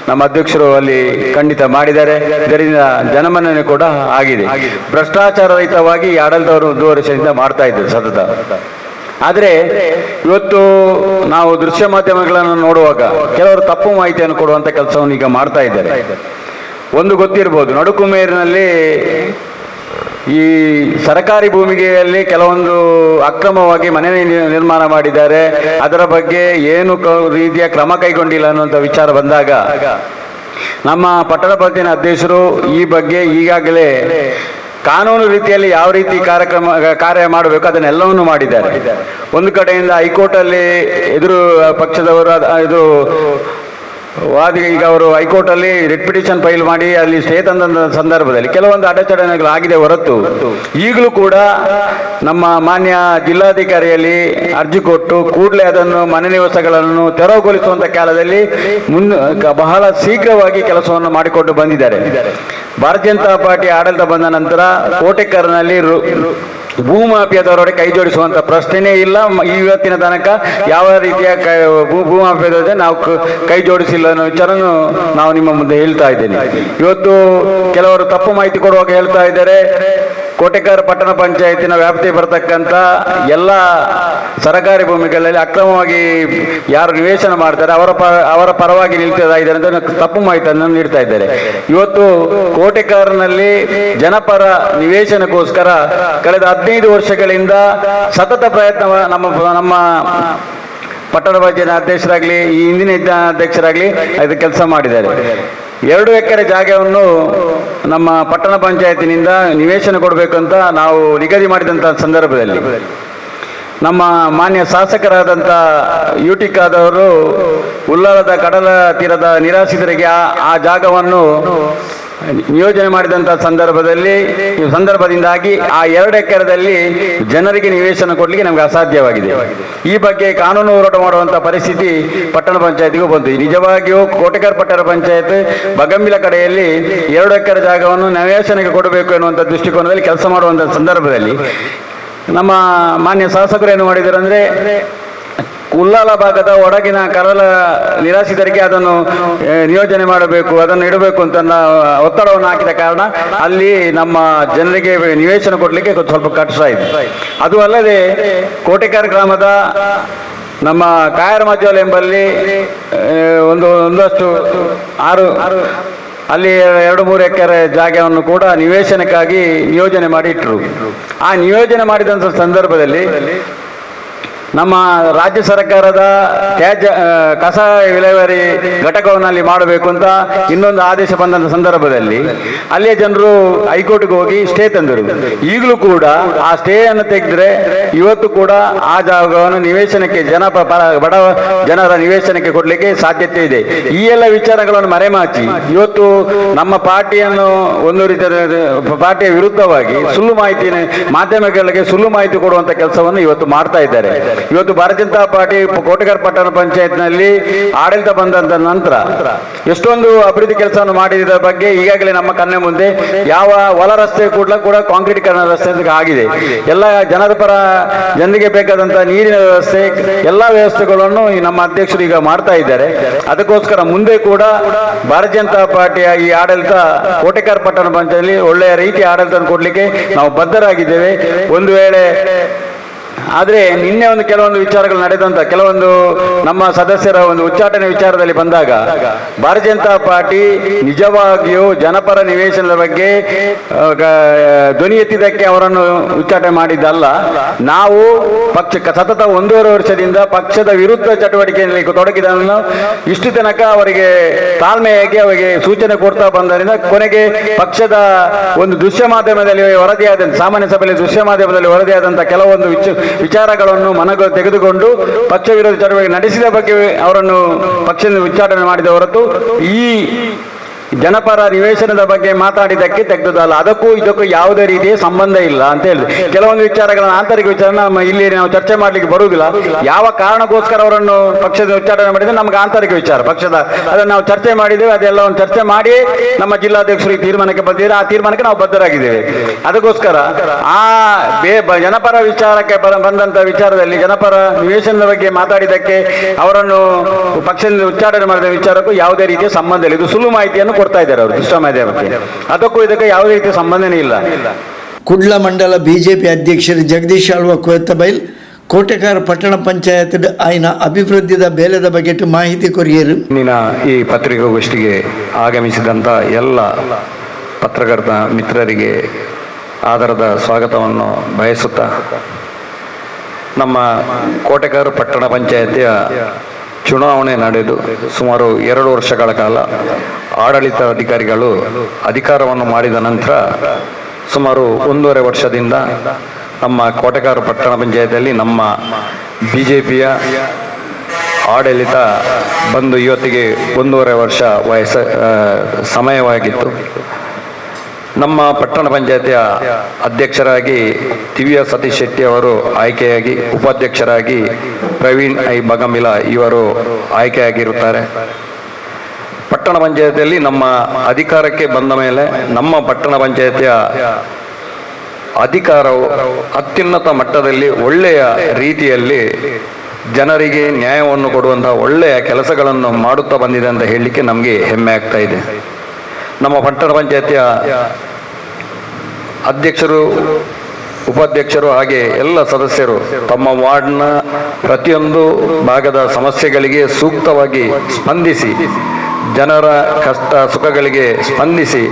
ನಮ್ಮ ಅಧ್ಯಕ್ಷರು ಅಲ್ಲಿ ಖಂಡಿತ ಮಾಡಿದ್ದಾರೆ. ಇದರಿಂದ ಜನಮನ್ನಣೆ ಕೂಡ ಆಗಿದೆ. ಭ್ರಷ್ಟಾಚಾರ ರಹಿತವಾಗಿ ಆಡಳಿತವರು 1 ವರ್ಷದಿಂದ ಮಾಡ್ತಾ ಇದ್ದಾರೆ ಸತತ. ಆದರೆ ಇವತ್ತು ನಾವು ದೃಶ್ಯ ಮಾಧ್ಯಮಗಳನ್ನು ನೋಡುವಾಗ ಕೆಲವರು ತಪ್ಪು ಮಾಹಿತಿಯನ್ನು ಕೊಡುವಂಥ ಕೆಲಸವನ್ನು ಈಗ ಮಾಡ್ತಾ ಇದ್ದಾರೆ. ಒಂದು ಗೊತ್ತಿರ್ಬೋದು, ನಡುಕುಮೇರಿನಲ್ಲಿ ಈ ಸರ್ಕಾರಿ ಭೂಮಿಗೆಯಲ್ಲಿ ಕೆಲವೊಂದು ಅಕ್ರಮವಾಗಿ ಮನೆ ನಿರ್ಮಾಣ ಮಾಡಿದ್ದಾರೆ. ಅದರ ಬಗ್ಗೆ ಏನು ರೀತಿಯ ಕ್ರಮ ಕೈಗೊಂಡಿಲ್ಲ ಅನ್ನುವಂಥ ವಿಚಾರ ಬಂದಾಗ ನಮ್ಮ ಪಟ್ಟಣ ಪಂಚಾಯತ್ ಅಧ್ಯಕ್ಷರು ಈ ಬಗ್ಗೆ ಈಗಾಗಲೇ ಕಾನೂನು ರೀತಿಯಲ್ಲಿ ಯಾವ ರೀತಿ ಕಾರ್ಯ ಮಾಡಬೇಕು ಅದನ್ನೆಲ್ಲವನ್ನು ಮಾಡಿದ್ದಾರೆ. ಒಂದು ಕಡೆಯಿಂದ ಹೈಕೋರ್ಟಲ್ಲಿ ಎದುರು ಪಕ್ಷದವರು ಇದು ಈಗ ಅವರು ಹೈಕೋರ್ಟಲ್ಲಿ ರಿಟ್ ಪಿಟಿಷನ್ ಫೈಲ್ ಮಾಡಿ ಅಲ್ಲಿ ಸ್ಟೇ ತಂದ ಸಂದರ್ಭದಲ್ಲಿ ಕೆಲವೊಂದು ಅಡಚಣೆಗಳು ಆಗಿದೆ ಹೊರತು ಈಗಲೂ ಕೂಡ ನಮ್ಮ ಮಾನ್ಯ ಜಿಲ್ಲಾಧಿಕಾರಿಯಲ್ಲಿ ಅರ್ಜಿ ಕೊಟ್ಟು ಕೂಡಲೇ ಅದನ್ನು ಮನೆ ನಿವಾಸಗಳನ್ನು ತೆರವುಗೊಳಿಸುವಂತ ಕಾಲದಲ್ಲಿ ಬಹಳ ಶೀಘ್ರವಾಗಿ ಕೆಲಸವನ್ನು ಮಾಡಿಕೊಂಡು ಬಂದಿದ್ದಾರೆ. ಭಾರತೀಯ ಜನತಾ ಪಾರ್ಟಿ ಆಡಳಿತ ಬಂದ ನಂತರ ಕೋಟೆಕೆರೆನಲ್ಲಿ ಭೂಮಾಫಿಯಾದವರೊಡೆ ಕೈ ಜೋಡಿಸುವಂತ ಪ್ರಶ್ನೆನೇ ಇಲ್ಲ. ಇವತ್ತಿನ ತನಕ ಯಾವ ರೀತಿಯ ಭೂಮಾಫಿಯಾದ ನಾವು ಕೈ ಜೋಡಿಸಿಲ್ಲ ಅನ್ನೋ ವಿಚಾರನು ನಾವು ನಿಮ್ಮ ಮುಂದೆ ಹೇಳ್ತಾ ಇದ್ದೇನೆ. ಇವತ್ತು ಕೆಲವರು ತಪ್ಪು ಮಾಹಿತಿ ಕೊಡುವಾಗ ಹೇಳ್ತಾ ಇದ್ದಾರೆ, ಕೋಟೆಕೆರೆ ಪಟ್ಟಣ ಪಂಚಾಯತಿನ ವ್ಯಾಪ್ತಿ ಬರತಕ್ಕಂಥ ಎಲ್ಲ ಸರ್ಕಾರಿ ಭೂಮಿಗಳಲ್ಲಿ ಅಕ್ರಮವಾಗಿ ಯಾರು ನಿವೇಶನ ಮಾಡ್ತಾರೆ ಅವರ ಪರವಾಗಿ ನಿಲ್ತಾ ಇದ್ದಾರೆ ಅಂತ ತಪ್ಪು ಮಾಹಿತಿಯನ್ನು ನೀಡ್ತಾ ಇದ್ದಾರೆ. ಇವತ್ತು ಕೋಟೆಕೆರೆನಲ್ಲಿ ಜನಪರ ನಿವೇಶನಕ್ಕೋಸ್ಕರ ಕಳೆದ 15 ವರ್ಷಗಳಿಂದ ಸತತ ಪ್ರಯತ್ನ ನಮ್ಮ ಪಟ್ಟಣ ಪಂಚಾಯತ್ ಅಧ್ಯಕ್ಷರಾಗ್ಲಿ ಈ ಹಿಂದಿನ ಅಧ್ಯಕ್ಷರಾಗ್ಲಿ ಇದು ಕೆಲಸ ಮಾಡಿದ್ದಾರೆ. 2 ಎಕರೆ ಜಾಗವನ್ನು ನಮ್ಮ ಪಟ್ಟಣ ಪಂಚಾಯತಿನಿಂದ ನಿವೇಶನ ಕೊಡಬೇಕಂತ ನಾವು ನಿಗದಿ ಮಾಡಿದಂಥ ಸಂದರ್ಭದಲ್ಲಿ ನಮ್ಮ ಮಾನ್ಯ ಶಾಸಕರಾದಂಥ ಯುಟಿಕಾದವರು ಉಳ್ಳಾಲದ ಕಡಲ ತೀರದ ನಿರಾಶ್ರಿತರಿಗೆ ಆ ಜಾಗವನ್ನು ನಿಯೋಜನೆ ಮಾಡಿದಂಥ ಸಂದರ್ಭದಿಂದಾಗಿ ಆ 2 ಎಕರೆದಲ್ಲಿ ಜನರಿಗೆ ನಿವೇಶನ ಕೊಡಲಿಕ್ಕೆ ನಮಗೆ ಅಸಾಧ್ಯವಾಗಿದೆ. ಈ ಬಗ್ಗೆ ಕಾನೂನು ಹೋರಾಟ ಮಾಡುವಂಥ ಪರಿಸ್ಥಿತಿ ಪಟ್ಟಣ ಪಂಚಾಯತಿಗೂ ಬಂತು. ನಿಜವಾಗಿಯೂ ಕೋಟೆಕರ್ ಪಟ್ಟಣ ಪಂಚಾಯತ್ ಬಗಂಬಿಲ ಕಡೆಯಲ್ಲಿ 2 ಎಕರೆ ಜಾಗವನ್ನು ನಿವೇಶನಕ್ಕೆ ಕೊಡಬೇಕು ಎನ್ನುವಂಥ ದೃಷ್ಟಿಕೋನದಲ್ಲಿ ಕೆಲಸ ಮಾಡುವಂಥ ಸಂದರ್ಭದಲ್ಲಿ ನಮ್ಮ ಮಾನ್ಯ ಶಾಸಕರು ಏನು ಮಾಡಿದ್ದಾರೆ ಅಂದರೆ, ಉಲ್ಲಾಲ ಭಾಗದ ಒಳಗಿನ ಕರಲ ನಿರಾಶ್ರಿತರಿಗೆ ಅದನ್ನು ನಿಯೋಜನೆ ಮಾಡಬೇಕು, ಅದನ್ನು ಇಡಬೇಕು ಅಂತ ಒತ್ತಡವನ್ನು ಹಾಕಿದ ಕಾರಣ ಅಲ್ಲಿ ನಮ್ಮ ಜನರಿಗೆ ನಿವೇಶನ ಕೊಡಲಿಕ್ಕೆ ಸ್ವಲ್ಪ ಕಷ್ಟ ಇದೆ. ಅದು ಅಲ್ಲದೆ ಕೋಟೆಕರ್ ಗ್ರಾಮದ ನಮ್ಮ ಕಾಯರ ಮಜ್ಜೋಲ್ ಎಂಬಲ್ಲಿ ಒಂದಷ್ಟು 6 ಅಲ್ಲಿ 2-3 ಎಕರೆ ಜಾಗವನ್ನು ಕೂಡ ನಿವೇಶನಕ್ಕಾಗಿ ನಿಯೋಜನೆ ಮಾಡಿ ಇಟ್ಟರು. ಆ ನಿಯೋಜನೆ ಮಾಡಿದಂಥ ಸಂದರ್ಭದಲ್ಲಿ ನಮ್ಮ ರಾಜ್ಯ ಸರ್ಕಾರದ ತ್ಯಾಜ್ಯ ಕಸ ವಿಲೇವಾರಿ ಘಟಕವನ್ನು ಅಲ್ಲಿ ಮಾಡಬೇಕು ಅಂತ ಇನ್ನೊಂದು ಆದೇಶ ಬಂದಂಥ ಸಂದರ್ಭದಲ್ಲಿ ಅಲ್ಲಿಯ ಜನರು ಹೈಕೋರ್ಟ್ಗೆ ಹೋಗಿ ಸ್ಟೇ ತಂದರು. ಈಗಲೂ ಕೂಡ ಆ ಸ್ಟೇಯನ್ನು ತೆಗೆದ್ರೆ ಇವತ್ತು ಕೂಡ ಆ ಜಾಗವನ್ನು ನಿವೇಶನಕ್ಕೆ ಬಡ ಜನರ ನಿವೇಶನಕ್ಕೆ ಕೊಡಲಿಕ್ಕೆ ಸಾಧ್ಯತೆ ಇದೆ. ಈ ಎಲ್ಲ ವಿಚಾರಗಳನ್ನು ಮರೆಮಾಚಿ ಇವತ್ತು ನಮ್ಮ ಪಾರ್ಟಿಯನ್ನು ಒಂದು ರೀತಿಯ ಪಾರ್ಟಿಯ ವಿರುದ್ಧವಾಗಿ ಸುಳ್ಳು ಮಾಹಿತಿ ಮಾಧ್ಯಮಗಳಿಗೆ ಸುಳ್ಳು ಮಾಹಿತಿ ಕೊಡುವಂಥ ಕೆಲಸವನ್ನು ಇವತ್ತು ಮಾಡ್ತಾ ಇದ್ದಾರೆ. ಇವತ್ತು ಭಾರತೀಯ ಜನತಾ ಪಾರ್ಟಿ ಕೋಟೆಕರ್ ಪಟ್ಟಣ ಪಂಚಾಯತ್ನಲ್ಲಿ ಆಡಳಿತ ಬಂದಂತ ನಂತರ ಎಷ್ಟೊಂದು ಅಭಿವೃದ್ಧಿ ಕೆಲಸವನ್ನು ಮಾಡಿದ ಬಗ್ಗೆ ಈಗಾಗಲೇ ನಮ್ಮ ಕಣ್ಣ ಮುಂದೆ ಯಾವ ಹೊಲ ರಸ್ತೆ ಕೂಡ ಕಾಂಕ್ರೀಟೀಕರಣ ರಸ್ತೆ ಆಗಿದೆ. ಎಲ್ಲ ಜನರಿಗೆ ಬೇಕಾದಂತಹ ನೀರಿನ ವ್ಯವಸ್ಥೆ ಎಲ್ಲ ವ್ಯವಸ್ಥೆಗಳನ್ನು ನಮ್ಮ ಅಧ್ಯಕ್ಷರು ಈಗ ಮಾಡ್ತಾ ಇದ್ದಾರೆ. ಅದಕ್ಕೋಸ್ಕರ ಮುಂದೆ ಕೂಡ ಭಾರತೀಯ ಜನತಾ ಪಾರ್ಟಿಯ ಈ ಆಡಳಿತ ಕೋಟೆಕರ್ ಪಟ್ಟಣ ಪಂಚಾಯತ್ನಲ್ಲಿ ಒಳ್ಳೆಯ ರೀತಿ ಆಡಳಿತ ಕೊಡ್ಲಿಕ್ಕೆ ನಾವು ಬದ್ಧರಾಗಿದ್ದೇವೆ. ಒಂದು ವೇಳೆ ಆದರೆ ನಿನ್ನೆ ಕೆಲವೊಂದು ವಿಚಾರಗಳು ನಡೆದಂತ ಕೆಲವೊಂದು ನಮ್ಮ ಸದಸ್ಯರ ಒಂದು ಉಚ್ಚಾಟನೆ ವಿಚಾರದಲ್ಲಿ ಬಂದಾಗ ಭಾರತೀಯ ಜನತಾ ಪಾರ್ಟಿ ನಿಜವಾಗಿಯೂ ಜನಪರ ನಿವೇಶನದ ಬಗ್ಗೆ ಧ್ವನಿ ಎತ್ತಿದ್ದಕ್ಕೆ ಅವರನ್ನು ಉಚ್ಚಾಟನೆ ಮಾಡಿದ್ದಲ್ಲ. ನಾವು ಸತತ 1.5 ವರ್ಷದಿಂದ ಪಕ್ಷದ ವಿರುದ್ಧ ಚಟುವಟಿಕೆಯಲ್ಲಿ ತೊಡಗಿದನ್ನು ಇಷ್ಟು ತನಕ ಅವರಿಗೆ ತಾಳ್ಮೆಯಾಗಿ ಅವರಿಗೆ ಸೂಚನೆ ಕೊಡ್ತಾ ಬಂದರಿಂದ ಕೊನೆಗೆ ಪಕ್ಷದ ಒಂದು ದೃಶ್ಯ ಮಾಧ್ಯಮದಲ್ಲಿ ವರದಿಯಾದಂಥ ಸಾಮಾನ್ಯ ಸಭೆಯಲ್ಲಿ ದೃಶ್ಯ ಮಾಧ್ಯಮದಲ್ಲಿ ವರದಿಯಾದಂಥ ಕೆಲವೊಂದು ವಿಚಾರಗಳನ್ನು ಮನಗ ತೆಗೆದುಕೊಂಡು ಪಕ್ಷ ವಿರೋಧಿ ಚಟುವಟಿಕೆ ನಡೆಸಿದ ಬಗ್ಗೆ ಅವರನ್ನು ಪಕ್ಷದಿಂದ ಉಚ್ಚಾಟನೆ ಮಾಡಿದ ಹೊರತು ಈ ಜನಪರ ನಿವೇಶನದ ಬಗ್ಗೆ ಮಾತಾಡಿದ್ದಕ್ಕೆ ತೆಗೆದುದಲ್ಲ. ಅದಕ್ಕೂ ಇದಕ್ಕೂ ಯಾವುದೇ ರೀತಿಯ ಸಂಬಂಧ ಇಲ್ಲ ಅಂತ ಹೇಳಿದ್ರು. ಕೆಲವೊಂದು ವಿಚಾರಗಳನ್ನು ಆಂತರಿಕ ವಿಚಾರ ಇಲ್ಲಿ ನಾವು ಚರ್ಚೆ ಮಾಡಲಿಕ್ಕೆ ಬರುವುದಿಲ್ಲ. ಯಾವ ಕಾರಣಕ್ಕೋಸ್ಕರ ಅವರನ್ನು ಪಕ್ಷದ ಉಚ್ಚಾಟನೆ ಮಾಡಿದ್ರೆ ನಮಗೆ ಆಂತರಿಕ ವಿಚಾರ ಪಕ್ಷದ ಅದನ್ನು ನಾವು ಚರ್ಚೆ ಮಾಡಿದ್ದೇವೆ. ಅದೆಲ್ಲವನ್ನು ಚರ್ಚೆ ಮಾಡಿ ನಮ್ಮ ಜಿಲ್ಲಾಧ್ಯಕ್ಷರು ತೀರ್ಮಾನಕ್ಕೆ ಬಂದಿದ್ದಾರೆ. ಆ ತೀರ್ಮಾನಕ್ಕೆ ನಾವು ಬದ್ಧರಾಗಿದ್ದೇವೆ. ಅದಕ್ಕೋಸ್ಕರ ಆ ಜನಪರ ವಿಚಾರಕ್ಕೆ ಬಂದಂತ ವಿಚಾರದಲ್ಲಿ ಜನಪರ ನಿವೇಶನದ ಬಗ್ಗೆ ಮಾತಾಡಿದ್ದಕ್ಕೆ ಅವರನ್ನು ಪಕ್ಷದಿಂದ ಉಚ್ಚಾಟನೆ ಮಾಡಿದ ವಿಚಾರಕ್ಕೂ ಯಾವುದೇ ರೀತಿಯ ಸಂಬಂಧ ಇಲ್ಲ. ಇದು ಸುಳ್ಳು ಮಾಹಿತಿಯನ್ನು ಕೊಡ್ತಾ ಇದ್ದಾರೆ ಅವರು ದೃಶ್ಯ ಮಾಧ್ಯಮಕ್ಕೆ. ಅದಕ್ಕೂ ಇದಕ್ಕೆ ಯಾವುದೇ ರೀತಿಯ ಸಂಬಂಧನೇ ಇಲ್ಲ. ಕುಡ್ಲ ಮಂಡಲ ಬಿಜೆಪಿ ಅಧ್ಯಕ್ಷರು ಜಗದೀಶ್ ಆಳ್ವ ಕೊಯತ್ತಬೈಲ್ ಕೋಟೆಕಾರ ಪಟ್ಟಣ ಪಂಚಾಯತ್ ಆಯ್ನ ಅಭಿವೃದ್ಧಿದ ಬೇಲೆದ ಬಗ್ಗೆ ಮಾಹಿತಿ ಕೊರಿಯರು. ಈ ಪತ್ರಿಕಾಗೋಷ್ಠಿಗೆ ಆಗಮಿಸಿದಂಥ ಎಲ್ಲ ಪತ್ರಕರ್ತ ಮಿತ್ರರಿಗೆ ಆದರದ ಸ್ವಾಗತವನ್ನು ಬಯಸುತ್ತಾ, ನಮ್ಮ ಕೋಟೆಕಾರ ಪಟ್ಟಣ ಪಂಚಾಯತಿಯ ಚುನಾವಣೆ ನಡೆದು ಸುಮಾರು 2 ವರ್ಷಗಳ ಕಾಲ ಆಡಳಿತ ಅಧಿಕಾರಿಗಳು ಅಧಿಕಾರವನ್ನು ಮಾಡಿದ ನಂತರ ಸುಮಾರು 1.5 ವರ್ಷದಿಂದ ನಮ್ಮ ಕೋಟೆಕಾರ ಪಟ್ಟಣ ಪಂಚಾಯತಿಯಲ್ಲಿ ನಮ್ಮ ಬಿಜೆಪಿಯ ಆಡಳಿತ ಬಂದು ಇವತ್ತಿಗೆ 1.5 ವರ್ಷ ಸಮಯವಾಗಿತ್ತು. ನಮ್ಮ ಪಟ್ಟಣ ಪಂಚಾಯತಿಯ ಅಧ್ಯಕ್ಷರಾಗಿ ದಿವ್ಯ ಸತೀಶ್ ಶೆಟ್ಟಿ ಅವರು ಆಯ್ಕೆಯಾಗಿ, ಉಪಾಧ್ಯಕ್ಷರಾಗಿ ಪ್ರವೀಣ್ ಐ ಬಗಂಬಿಲ ಇವರು ಆಯ್ಕೆಯಾಗಿರುತ್ತಾರೆ. ಪಟ್ಟಣ ಪಂಚಾಯತಿಯಲ್ಲಿ ನಮ್ಮ ಅಧಿಕಾರಕ್ಕೆ ಬಂದ ಮೇಲೆ ನಮ್ಮ ಪಟ್ಟಣ ಪಂಚಾಯತಿಯ ಅಧಿಕಾರವು ಅತ್ಯುನ್ನತ ಮಟ್ಟದಲ್ಲಿ ಒಳ್ಳೆಯ ರೀತಿಯಲ್ಲಿ ಜನರಿಗೆ ನ್ಯಾಯವನ್ನು ಕೊಡುವಂತಹ ಒಳ್ಳೆಯ ಕೆಲಸಗಳನ್ನು ಮಾಡುತ್ತಾ ಬಂದಿದೆ ಅಂತ ಹೇಳಲಿಕ್ಕೆ ನಮಗೆ ಹೆಮ್ಮೆ ಆಗ್ತಾ ಇದೆ. ನಮ್ಮ ಪಟ್ಟಣ ಪಂಚಾಯತಿಯ ಅಧ್ಯಕ್ಷರು, ಉಪಾಧ್ಯಕ್ಷರು ಹಾಗೆ ಎಲ್ಲ ಸದಸ್ಯರು ತಮ್ಮ ವಾರ್ಡ್ನ ಪ್ರತಿಯೊಂದು ಭಾಗದ ಸಮಸ್ಯೆಗಳಿಗೆ ಸೂಕ್ತವಾಗಿ ಸ್ಪಂದಿಸಿ, ಜನರ ಕಷ್ಟ ಸುಖಗಳಿಗೆ ಸ್ಪಂದಿಸಿ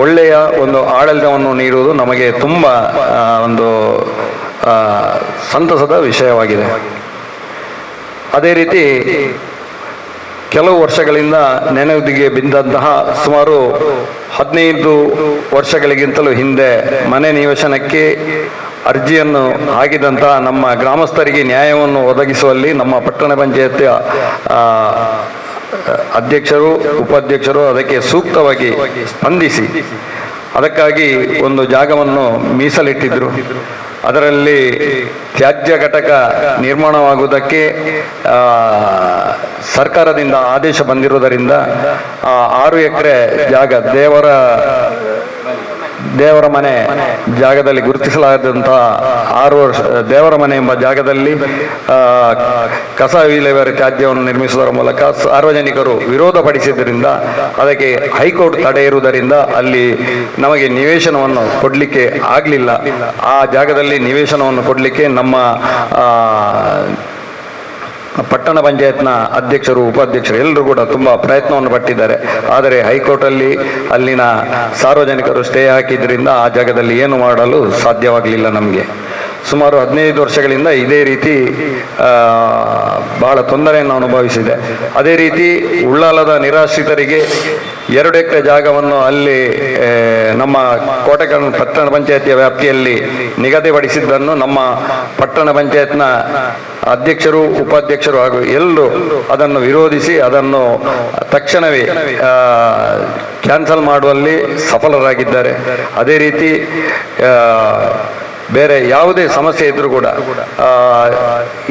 ಒಳ್ಳೆಯ ಒಂದು ಆಡಳಿತವನ್ನು ನೀಡುವುದು ನಮಗೆ ತುಂಬ ಒಂದು ಸಂತಸದ ವಿಷಯವಾಗಿದೆ. ಅದೇ ರೀತಿ ಕೆಲವು ವರ್ಷಗಳಿಂದ ನೆನೆಯುದಿಗೆ ಬಿದ್ದಂತಹ ಸುಮಾರು 15 ವರ್ಷಗಳಿಗಿಂತಲೂ ಹಿಂದೆ ಮನೆ ನಿವೇಶನಕ್ಕೆ ಅರ್ಜಿಯನ್ನು ಹಾಕಿದಂತಹ ನಮ್ಮ ಗ್ರಾಮಸ್ಥರಿಗೆ ನ್ಯಾಯವನ್ನು ಒದಗಿಸುವಲ್ಲಿ ನಮ್ಮ ಪಟ್ಟಣ ಪಂಚಾಯತಿಯ ಅಧ್ಯಕ್ಷರು ಉಪಾಧ್ಯಕ್ಷರು ಅದಕ್ಕೆ ಸೂಕ್ತವಾಗಿ ಸ್ಪಂದಿಸಿ ಅದಕ್ಕಾಗಿ ಒಂದು ಜಾಗವನ್ನು ಮೀಸಲಿಟ್ಟಿದ್ದರು. ಅದರಲ್ಲಿ ತ್ಯಾಜ್ಯ ಘಟಕ ನಿರ್ಮಾಣವಾಗುವುದಕ್ಕೆ ಸರ್ಕಾರದಿಂದ ಆದೇಶ ಬಂದಿರುವುದರಿಂದ 6 ಎಕರೆ ಜಾಗ ದೇವರ ಮನೆ ಜಾಗದಲ್ಲಿ ಗುರುತಿಸಲಾದಂತಹ 6 ವರ್ಷ ದೇವರ ಮನೆ ಎಂಬ ಜಾಗದಲ್ಲಿ ಕಸ ವಿಲೇವಾರಿ ತ್ಯಾಜ್ಯವನ್ನು ನಿರ್ಮಿಸುವುದರ ಮೂಲಕ ಸಾರ್ವಜನಿಕರು ವಿರೋಧಪಡಿಸಿದ್ದರಿಂದ ಅದಕ್ಕೆ ಹೈಕೋರ್ಟ್ ತಡೆ ಇರುವುದರಿಂದ ಅಲ್ಲಿ ನಮಗೆ ನಿವೇಶನವನ್ನು ಕೊಡಲಿಕ್ಕೆ ಆಗಲಿಲ್ಲ. ಆ ಜಾಗದಲ್ಲಿ ನಿವೇಶನವನ್ನು ಕೊಡಲಿಕ್ಕೆ ನಮ್ಮ ಪಟ್ಟಣ ಪಂಚಾಯತ್ನ ಅಧ್ಯಕ್ಷರು ಉಪಾಧ್ಯಕ್ಷರು ಎಲ್ಲರೂ ಕೂಡ ತುಂಬ ಪ್ರಯತ್ನವನ್ನು ಪಟ್ಟಿದ್ದಾರೆ. ಆದರೆ ಹೈಕೋರ್ಟಲ್ಲಿ ಅಲ್ಲಿನ ಸಾರ್ವಜನಿಕರು ಸ್ಟೇ ಹಾಕಿದ್ರಿಂದ ಆ ಜಾಗದಲ್ಲಿ ಏನು ಮಾಡಲು ಸಾಧ್ಯವಾಗಲಿಲ್ಲ. ನಮಗೆ ಸುಮಾರು 15 ವರ್ಷಗಳಿಂದ ಇದೇ ರೀತಿ ಬಹಳ ತೊಂದರೆಯನ್ನು ಅನುಭವಿಸಿದೆ. ಅದೇ ರೀತಿ ಉಳ್ಳಾಲದ ನಿರಾಶ್ರಿತರಿಗೆ 2 ಎಕರೆ ಜಾಗವನ್ನು ಅಲ್ಲಿ ನಮ್ಮ ಕೋಟೆಕಲ್ ಪಟ್ಟಣ ಪಂಚಾಯತಿಯ ವ್ಯಾಪ್ತಿಯಲ್ಲಿ ನಿಗದಿಪಡಿಸಿದ್ದನ್ನು ನಮ್ಮ ಪಟ್ಟಣ ಪಂಚಾಯತ್ನ ಅಧ್ಯಕ್ಷರು ಉಪಾಧ್ಯಕ್ಷರು ಹಾಗೂ ಎಲ್ಲರೂ ಅದನ್ನು ವಿರೋಧಿಸಿ ಅದನ್ನು ತಕ್ಷಣವೇ ಕ್ಯಾನ್ಸಲ್ ಮಾಡುವಲ್ಲಿ ಸಫಲರಾಗಿದ್ದಾರೆ. ಅದೇ ರೀತಿ ಬೇರೆ ಯಾವುದೇ ಸಮಸ್ಯೆ ಇದ್ರೂ ಕೂಡ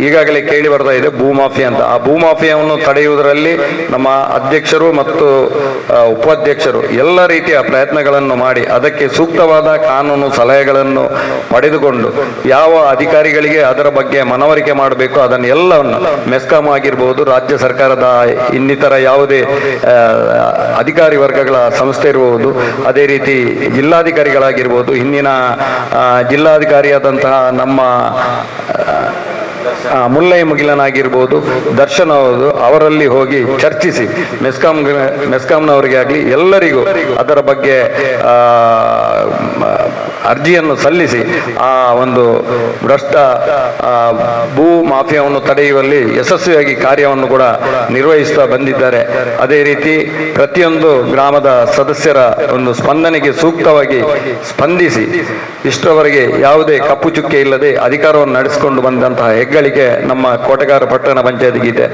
ಈಗಾಗಲೇ ಕೇಳಿ ಬರ್ತಾ ಇದೆ ಭೂಮಾಫಿಯಾ ಅಂತ. ಆ ಭೂಮಾಫಿಯಾವನ್ನು ತಡೆಯುವುದರಲ್ಲಿ ನಮ್ಮ ಅಧ್ಯಕ್ಷರು ಮತ್ತು ಉಪಾಧ್ಯಕ್ಷರು ಎಲ್ಲ ರೀತಿಯ ಪ್ರಯತ್ನಗಳನ್ನು ಮಾಡಿ ಅದಕ್ಕೆ ಸೂಕ್ತವಾದ ಕಾನೂನು ಸಲಹೆಗಳನ್ನು ಪಡೆದುಕೊಂಡು ಯಾವ ಅಧಿಕಾರಿಗಳಿಗೆ ಅದರ ಬಗ್ಗೆ ಮನವರಿಕೆ ಮಾಡಬೇಕು ಅದನ್ನು ಎಲ್ಲವನ್ನು ಮೆಸ್ಕಾಂ ಆಗಿರ್ಬೋದು, ರಾಜ್ಯ ಸರ್ಕಾರದ ಇನ್ನಿತರ ಯಾವುದೇ ಅಧಿಕಾರಿ ವರ್ಗಗಳ ಸಂಸ್ಥೆ ಇರಬಹುದು, ಅದೇ ರೀತಿ ಜಿಲ್ಲಾಧಿಕಾರಿಗಳಾಗಿರ್ಬೋದು, ಹಿಂದಿನ ಜಿಲ್ಲಾಧಿಕಾರಿಯಾದಂತಹ ನಮ್ಮ ಮುಲ್ಲೈ ಮುಗಿಲನಾಗಿರ್ಬೋದು, ದರ್ಶನ್ ಅವರು ಅವರಲ್ಲಿ ಹೋಗಿ ಚರ್ಚಿಸಿ ಮೆಸ್ಕಾಂನವರಿಗೆ ಆಗಲಿ ಎಲ್ಲರಿಗೂ ಅದರ ಬಗ್ಗೆ ಅರ್ಜಿಯನ್ನು ಸಲ್ಲಿಸಿ ಆ ಒಂದು ಭ್ರಷ್ಟ ಭೂ ಮಾಫಿಯಾವನ್ನು ತಡೆಯುವಲ್ಲಿ ಯಶಸ್ವಿಯಾಗಿ ಕಾರ್ಯವನ್ನು ಕೂಡ ನಿರ್ವಹಿಸ್ತಾ ಬಂದಿದ್ದಾರೆ. ಅದೇ ರೀತಿ ಪ್ರತಿಯೊಂದು ಗ್ರಾಮದ ಸದಸ್ಯರ ಒಂದು ಸ್ಪಂದನೆಗೆ ಸೂಕ್ತವಾಗಿ ಸ್ಪಂದಿಸಿ ಇಷ್ಟರವರೆಗೆ ಯಾವುದೇ ಕಪ್ಪು ಚುಕ್ಕೆ ಇಲ್ಲದೆ ಅಧಿಕಾರವನ್ನು ನಡೆಸಿಕೊಂಡು ಬಂದಂತಹ ಹೆಗ್ಗಳಿಕೆ ನಮ್ಮ ಕೋಟೆಗಾರ ಪಟ್ಟಣ ಪಂಚಾಯತ್ಗಿದೆ.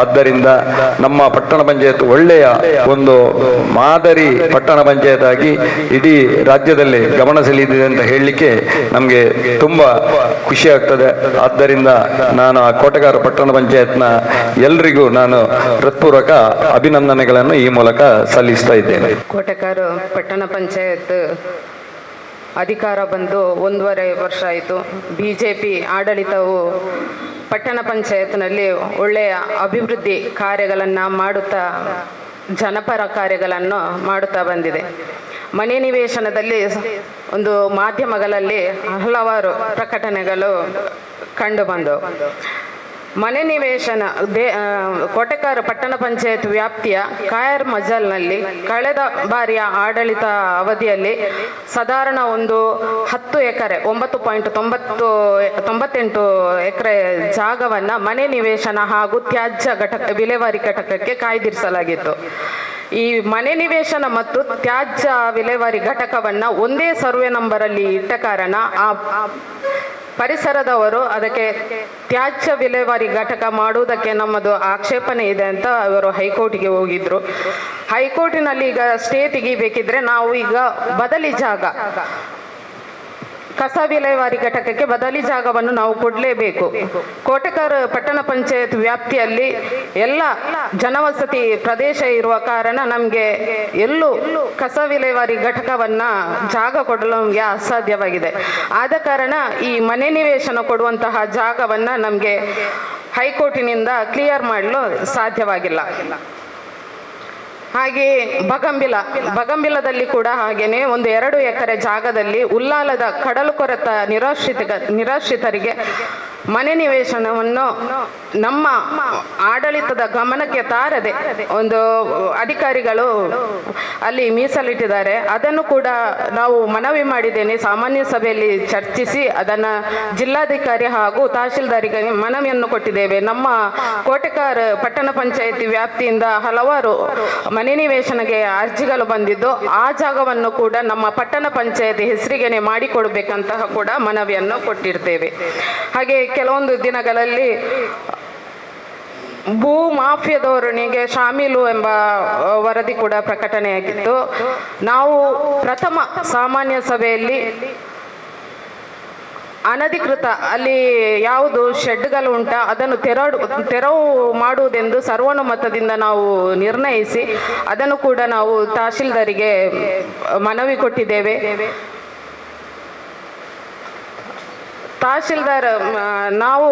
ಆದ್ದರಿಂದ ನಮ್ಮ ಪಟ್ಟಣ ಪಂಚಾಯತ್ ಒಳ್ಳೆಯ ಒಂದು ಮಾದರಿ ಪಟ್ಟಣ ಪಂಚಾಯತ್ ಆಗಿ ಇಡೀ ರಾಜ್ಯದಲ್ಲಿ ಗಮನ ಸೆಳೆದಿದೆ ಅಂತ ಹೇಳಲಿಕ್ಕೆ ನಮಗೆ ತುಂಬಾ ಖುಷಿ ಆಗ್ತದೆ. ಆದ್ದರಿಂದ ನಾನು ಆ ಕೋಟೆಗಾರ ಪಟ್ಟಣ ಪಂಚಾಯತ್ನ ಎಲ್ರಿಗೂ ನಾನು ಹೃತ್ಪೂರ್ವಕ ಅಭಿನಂದನೆಗಳನ್ನು ಈ ಮೂಲಕ ಸಲ್ಲಿಸ್ತಾ ಇದ್ದೇನೆ. ಕೋಟೆಗಾರ ಪಟ್ಟಣ ಪಂಚಾಯತ್ ಅಧಿಕಾರ ಬಂದು 1.5 ವರ್ಷ ಆಯಿತು. ಬಿಜೆಪಿ ಆಡಳಿತವು ಪಟ್ಟಣ ಪಂಚಾಯತ್ನಲ್ಲಿ ಒಳ್ಳೆಯ ಅಭಿವೃದ್ಧಿ ಕಾರ್ಯಗಳನ್ನು ಮಾಡುತ್ತಾ ಜನಪರ ಕಾರ್ಯಗಳನ್ನು ಮಾಡುತ್ತಾ ಬಂದಿದೆ. ಮನೆ ನಿವೇಶನದಲ್ಲಿ ಒಂದು ಮಾಧ್ಯಮಗಳಲ್ಲಿ ಹಲವಾರು ಪ್ರಕಟಣೆಗಳು ಕಂಡುಬಂದವು. ಮನೆ ನಿವೇಶನ ಕೋಟೆಗಾರ ಪಟ್ಟಣ ಪಂಚಾಯತ್ ವ್ಯಾಪ್ತಿಯ ಕಾಯರ್ ಮಜಲ್ನಲ್ಲಿ ಕಳೆದ ಬಾರಿಯ ಆಡಳಿತ ಅವಧಿಯಲ್ಲಿ ಸಾಧಾರಣ ಒಂದು 10 ಎಕರೆ 9.98 ಎಕರೆ ಜಾಗವನ್ನು ಮನೆ ನಿವೇಶನ ಹಾಗೂ ತ್ಯಾಜ್ಯ ವಿಲೇವಾರಿ ಘಟಕಕ್ಕೆ ಕಾಯ್ದಿರಿಸಲಾಗಿತ್ತು. ಈ ಮನೆ ನಿವೇಶನ ಮತ್ತು ತ್ಯಾಜ್ಯ ವಿಲೇವಾರಿ ಘಟಕವನ್ನು ಒಂದೇ ಸರ್ವೆ ನಂಬರಲ್ಲಿ ಇಟ್ಟ ಕಾರಣ ಆ ಪರಿಸರದವರು ಅದಕ್ಕೆ ತ್ಯಾಜ್ಯ ವಿಲೇವಾರಿ ಘಟಕ ಮಾಡುವುದಕ್ಕೆ ನಮ್ಮದು ಆಕ್ಷೇಪಣೆ ಇದೆ ಅಂತ ಅವರು ಹೈಕೋರ್ಟ್ಗೆ ಹೋಗಿದ್ರು. ಹೈಕೋರ್ಟಿನಲ್ಲಿ ಈಗ ಸ್ಟೇ ತೆಗಿಬೇಕಿದ್ರೆ ನಾವು ಈಗ ಬದಲಿ ಜಾಗ ಕಸ ವಿಲೇವಾರಿ ಘಟಕಕ್ಕೆ ಬದಲಿ ಜಾಗವನ್ನು ನಾವು ಕೊಡಲೇಬೇಕು. ಕೋಟೆಗಾರ ಪಟ್ಟಣ ಪಂಚಾಯತ್ ವ್ಯಾಪ್ತಿಯಲ್ಲಿ ಎಲ್ಲ ಜನವಸತಿ ಪ್ರದೇಶ ಇರುವ ಕಾರಣ ನಮಗೆ ಎಲ್ಲೂ ಕಸ ವಿಲೇವಾರಿ ಘಟಕವನ್ನ ಜಾಗ ಕೊಡಲು ನಮಗೆ ಅಸಾಧ್ಯವಾಗಿದೆ. ಆದ ಕಾರಣ ಈ ಮನೆ ನಿವೇಶನ ಕೊಡುವಂತಹ ಜಾಗವನ್ನ ನಮಗೆ ಹೈಕೋರ್ಟಿನಿಂದ ಕ್ಲಿಯರ್ ಮಾಡಲು ಸಾಧ್ಯವಾಗಿಲ್ಲ. ಹಾಗೆ ಬಗಂಬಿಲದಲ್ಲಿ ಕೂಡ ಹಾಗೇನೆ ಒಂದು 2 ಎಕರೆ ಜಾಗದಲ್ಲಿ ಉಳ್ಳಾಲದ ಕಡಲು ಕೊರೆತ ನಿರಾಶ್ರಿತರಿಗೆ ಮನೆ ನಿವೇಶನವನ್ನು ನಮ್ಮ ಆಡಳಿತದ ಗಮನಕ್ಕೆ ತಾರದೆ ಒಂದು ಅಧಿಕಾರಿಗಳು ಅಲ್ಲಿ ಮೀಸಲಿಟ್ಟಿದ್ದಾರೆ. ಅದನ್ನು ಕೂಡ ನಾವು ಮನವಿ ಮಾಡಿದ್ದೇನೆ, ಸಾಮಾನ್ಯ ಸಭೆಯಲ್ಲಿ ಚರ್ಚಿಸಿ ಅದನ್ನು ಜಿಲ್ಲಾಧಿಕಾರಿ ಹಾಗೂ ತಹಶೀಲ್ದಾರಿಗೆ ಮನವಿಯನ್ನು ಕೊಟ್ಟಿದ್ದೇವೆ. ನಮ್ಮ ಕೋಟೆಗಾರ ಪಟ್ಟಣ ಪಂಚಾಯಿತಿ ವ್ಯಾಪ್ತಿಯಿಂದ ಹಲವಾರು ಮನೆ ನಿವೇಶನಗೆ ಅರ್ಜಿಗಳು ಬಂದಿದ್ದು ಆ ಜಾಗವನ್ನು ಕೂಡ ನಮ್ಮ ಪಟ್ಟಣ ಪಂಚಾಯತಿ ಹೆಸರಿಗೆನೆ ಮಾಡಿಕೊಡ್ಬೇಕಂತ ಕೂಡ ಮನವಿಯನ್ನು ಕೊಟ್ಟಿರ್ತೇವೆ. ಹಾಗೆ ಕೆಲವೊಂದು ದಿನಗಳಲ್ಲಿ ಭೂ ಮಾಫಿಯಾದವರನಿಗೆ ಶಾಮೀಲು ಎಂಬ ವರದಿ ಕೂಡ ಪ್ರಕಟಣೆಯಾಗಿತ್ತು. ನಾವು ಪ್ರಥಮ ಸಾಮಾನ್ಯ ಸಭೆಯಲ್ಲಿ ಅನಧಿಕೃತ ಅಲ್ಲಿ ಯಾವುದು ಶೆಡ್ಗಳು ಉಂಟ ಅದನ್ನು ತೆರವು ಮಾಡುವುದೆಂದು ಸರ್ವಾನುಮತದಿಂದ ನಾವು ನಿರ್ಣಯಿಸಿ ಅದನ್ನು ಕೂಡ ನಾವು ತಹಶೀಲ್ದಾರಿಗೆ ಮನವಿ ಕೊಟ್ಟಿದ್ದೇವೆ. ತಹಶೀಲ್ದಾರ್ ನಾವು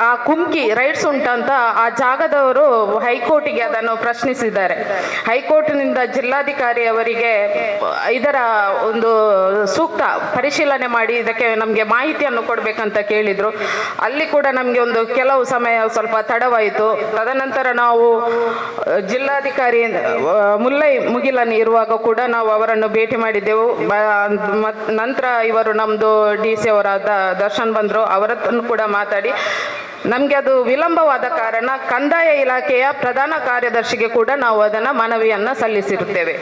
ಆ ಕುಮ್ಕಿ ರೈಟ್ಸ್ ಉಂಟಂತ ಆ ಜಾಗದವರು ಹೈಕೋರ್ಟಿಗೆ ಅದನ್ನು ಪ್ರಶ್ನಿಸಿದ್ದಾರೆ. ಹೈಕೋರ್ಟ್ನಿಂದ ಜಿಲ್ಲಾಧಿಕಾರಿ ಅವರಿಗೆ ಇದರ ಒಂದು ಸೂಕ್ತ ಪರಿಶೀಲನೆ ಮಾಡಿ ಇದಕ್ಕೆ ನಮಗೆ ಮಾಹಿತಿಯನ್ನು ಕೊಡಬೇಕಂತ ಕೇಳಿದರು. ಅಲ್ಲಿ ಕೂಡ ನಮಗೆ ಒಂದು ಕೆಲವು ಸಮಯ ಸ್ವಲ್ಪ ತಡವಾಯಿತು. ತದನಂತರ ನಾವು ಜಿಲ್ಲಾಧಿಕಾರಿ ಮುಲ್ಲೈ ಮುಗಿಲನ್ ಇರುವಾಗ ಕೂಡ ನಾವು ಅವರನ್ನು ಭೇಟಿ ಮಾಡಿದ್ದೆವು. ನಂತರ ಇವರು ನಮ್ಮದು DC ಅವರ ದರ್ಶನ್ ಬಂದರು, ಅವರನ್ನು ಕೂಡ ಮಾತಾಡಿ ನಮಗೆ ಅದು ವಿಳಂಬವಾದ ಕಾರಣ ಕಂದಾಯ ಇಲಾಖೆಯ ಪ್ರಧಾನ ಕಾರ್ಯದರ್ಶಿಗೆ ಕೂಡ ನಾವು ಅದನ್ನು ಮನವಿಯನ್ನು ಸಲ್ಲಿಸಿರುತ್ತೇವೆ.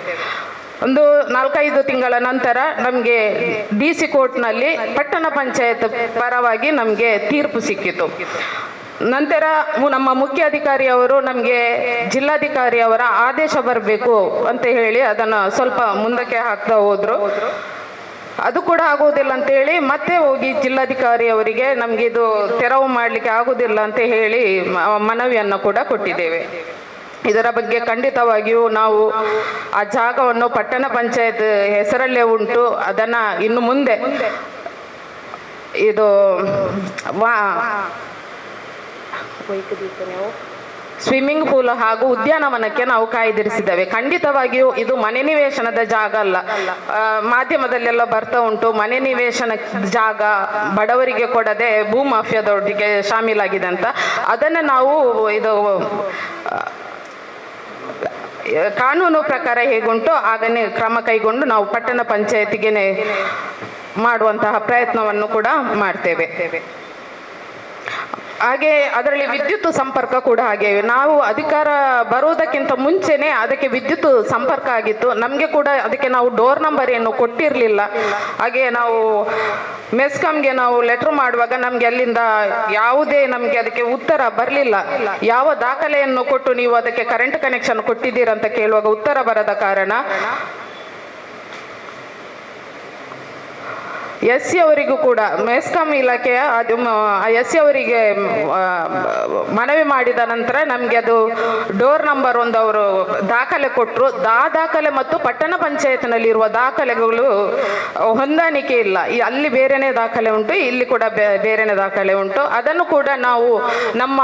ಒಂದು 4-5 ತಿಂಗಳ ನಂತರ ನಮಗೆ DC ಕೋರ್ಟ್ನಲ್ಲಿ ಪಟ್ಟಣ ಪಂಚಾಯತ್ ಪರವಾಗಿ ನಮಗೆ ತೀರ್ಪು ಸಿಕ್ಕಿತು. ನಂತರ ನಮ್ಮ ಮುಖ್ಯ ಅಧಿಕಾರಿಯವರು ನಮಗೆ ಜಿಲ್ಲಾಧಿಕಾರಿ ಅವರ ಆದೇಶ ಬರಬೇಕು ಅಂತ ಹೇಳಿ ಅದನ್ನು ಸ್ವಲ್ಪ ಮುಂದಕ್ಕೆ ಹಾಕ್ತಾ ಹೋದರು. ಅದು ಕೂಡ ಆಗುವುದಿಲ್ಲ ಅಂತೇಳಿ ಮತ್ತೆ ಹೋಗಿ ಜಿಲ್ಲಾಧಿಕಾರಿ ಅವರಿಗೆ ನಮಗೆ ಇದು ತೆರವು ಮಾಡಲಿಕ್ಕೆ ಆಗುವುದಿಲ್ಲ ಅಂತ ಹೇಳಿ ಮನವಿಯನ್ನು ಕೂಡ ಕೊಟ್ಟಿದ್ದೇವೆ. ಇದರ ಬಗ್ಗೆ ಖಂಡಿತವಾಗಿಯೂ ನಾವು ಆ ಜಾಗವನ್ನು ಪಟ್ಟಣ ಪಂಚಾಯತ್ ಹೆಸರಲ್ಲೇ ಉಂಟು, ಅದನ್ನು ಇನ್ನು ಮುಂದೆ ಇದು ಸ್ವಿಮ್ಮಿಂಗ್ ಪೂಲ್ ಹಾಗೂ ಉದ್ಯಾನವನಕ್ಕೆ ನಾವು ಕಾಯ್ದಿರಿಸಿದ್ದೇವೆ. ಖಂಡಿತವಾಗಿಯೂ ಇದು ಮನೆ ನಿವೇಶನದ ಜಾಗ ಅಲ್ಲ. ಮಾಧ್ಯಮದಲ್ಲೆಲ್ಲ ಬರ್ತಾ ಉಂಟು ಮನೆ ನಿವೇಶನ ಜಾಗ ಬಡವರಿಗೆ ಕೊಡದೆ ಭೂ ಮಾಫಿಯಾದವರಿಗೆ ಶಾಮೀಲಾಗಿದೆ ಅಂತ. ಅದನ್ನು ನಾವು ಇದು ಕಾನೂನು ಪ್ರಕಾರ ಹೇಗುಂಟು ಹಾಗನೇ ಕ್ರಮ ಕೈಗೊಂಡು ನಾವು ಪಟ್ಟಣ ಪಂಚಾಯತಿಗೆ ಮಾಡುವಂತಹ ಪ್ರಯತ್ನವನ್ನು ಕೂಡ ಮಾಡ್ತೇವೆ. ಹಾಗೆ ಅದರಲ್ಲಿ ವಿದ್ಯುತ್ ಸಂಪರ್ಕ ಕೂಡ ಹಾಗೆ ನಾವು ಅಧಿಕಾರ ಬರುವುದಕ್ಕಿಂತ ಮುಂಚೆನೆ ಅದಕ್ಕೆ ವಿದ್ಯುತ್ ಸಂಪರ್ಕ ಆಗಿತ್ತು. ನಮಗೆ ಕೂಡ ಅದಕ್ಕೆ ನಾವು ಡೋರ್ ನಂಬರ್ ಏನು ಕೊಟ್ಟಿರಲಿಲ್ಲ. ಹಾಗೆ ನಾವು ಮೆಸ್ಕಾಂಗೆ ನಾವು ಲೆಟರ್ ಮಾಡುವಾಗ ನಮಗೆ ಅಲ್ಲಿಂದ ಯಾವುದೇ ನಮಗೆ ಅದಕ್ಕೆ ಉತ್ತರ ಬರಲಿಲ್ಲ. ಯಾವ ದಾಖಲೆಯನ್ನು ಕೊಟ್ಟು ನೀವು ಅದಕ್ಕೆ ಕರೆಂಟ್ ಕನೆಕ್ಷನ್ ಕೊಟ್ಟಿದ್ದೀರಂತ ಕೇಳುವಾಗ ಉತ್ತರ ಬರದ ಕಾರಣ SC ಅವರಿಗೂ ಕೂಡ ಮೆಸ್ಕಾಂ ಇಲಾಖೆಯ SC ಅವರಿಗೆ ಮನವಿ ಮಾಡಿದ ನಂತರ ನಮಗೆ ಅದು ಡೋರ್ ನಂಬರ್ ಒಂದು ಅವರು ದಾಖಲೆ ಕೊಟ್ಟರು. ದಾಖಲೆ ಮತ್ತು ಪಟ್ಟಣ ಪಂಚಾಯತ್ನಲ್ಲಿರುವ ದಾಖಲೆಗಳು ಹೊಂದಾಣಿಕೆ ಇಲ್ಲ. ಅಲ್ಲಿ ಬೇರೆನೇ ದಾಖಲೆ ಉಂಟು, ಇಲ್ಲಿ ಕೂಡ ಬೇರೆನೇ ದಾಖಲೆ ಉಂಟು. ಅದನ್ನು ಕೂಡ ನಾವು ನಮ್ಮ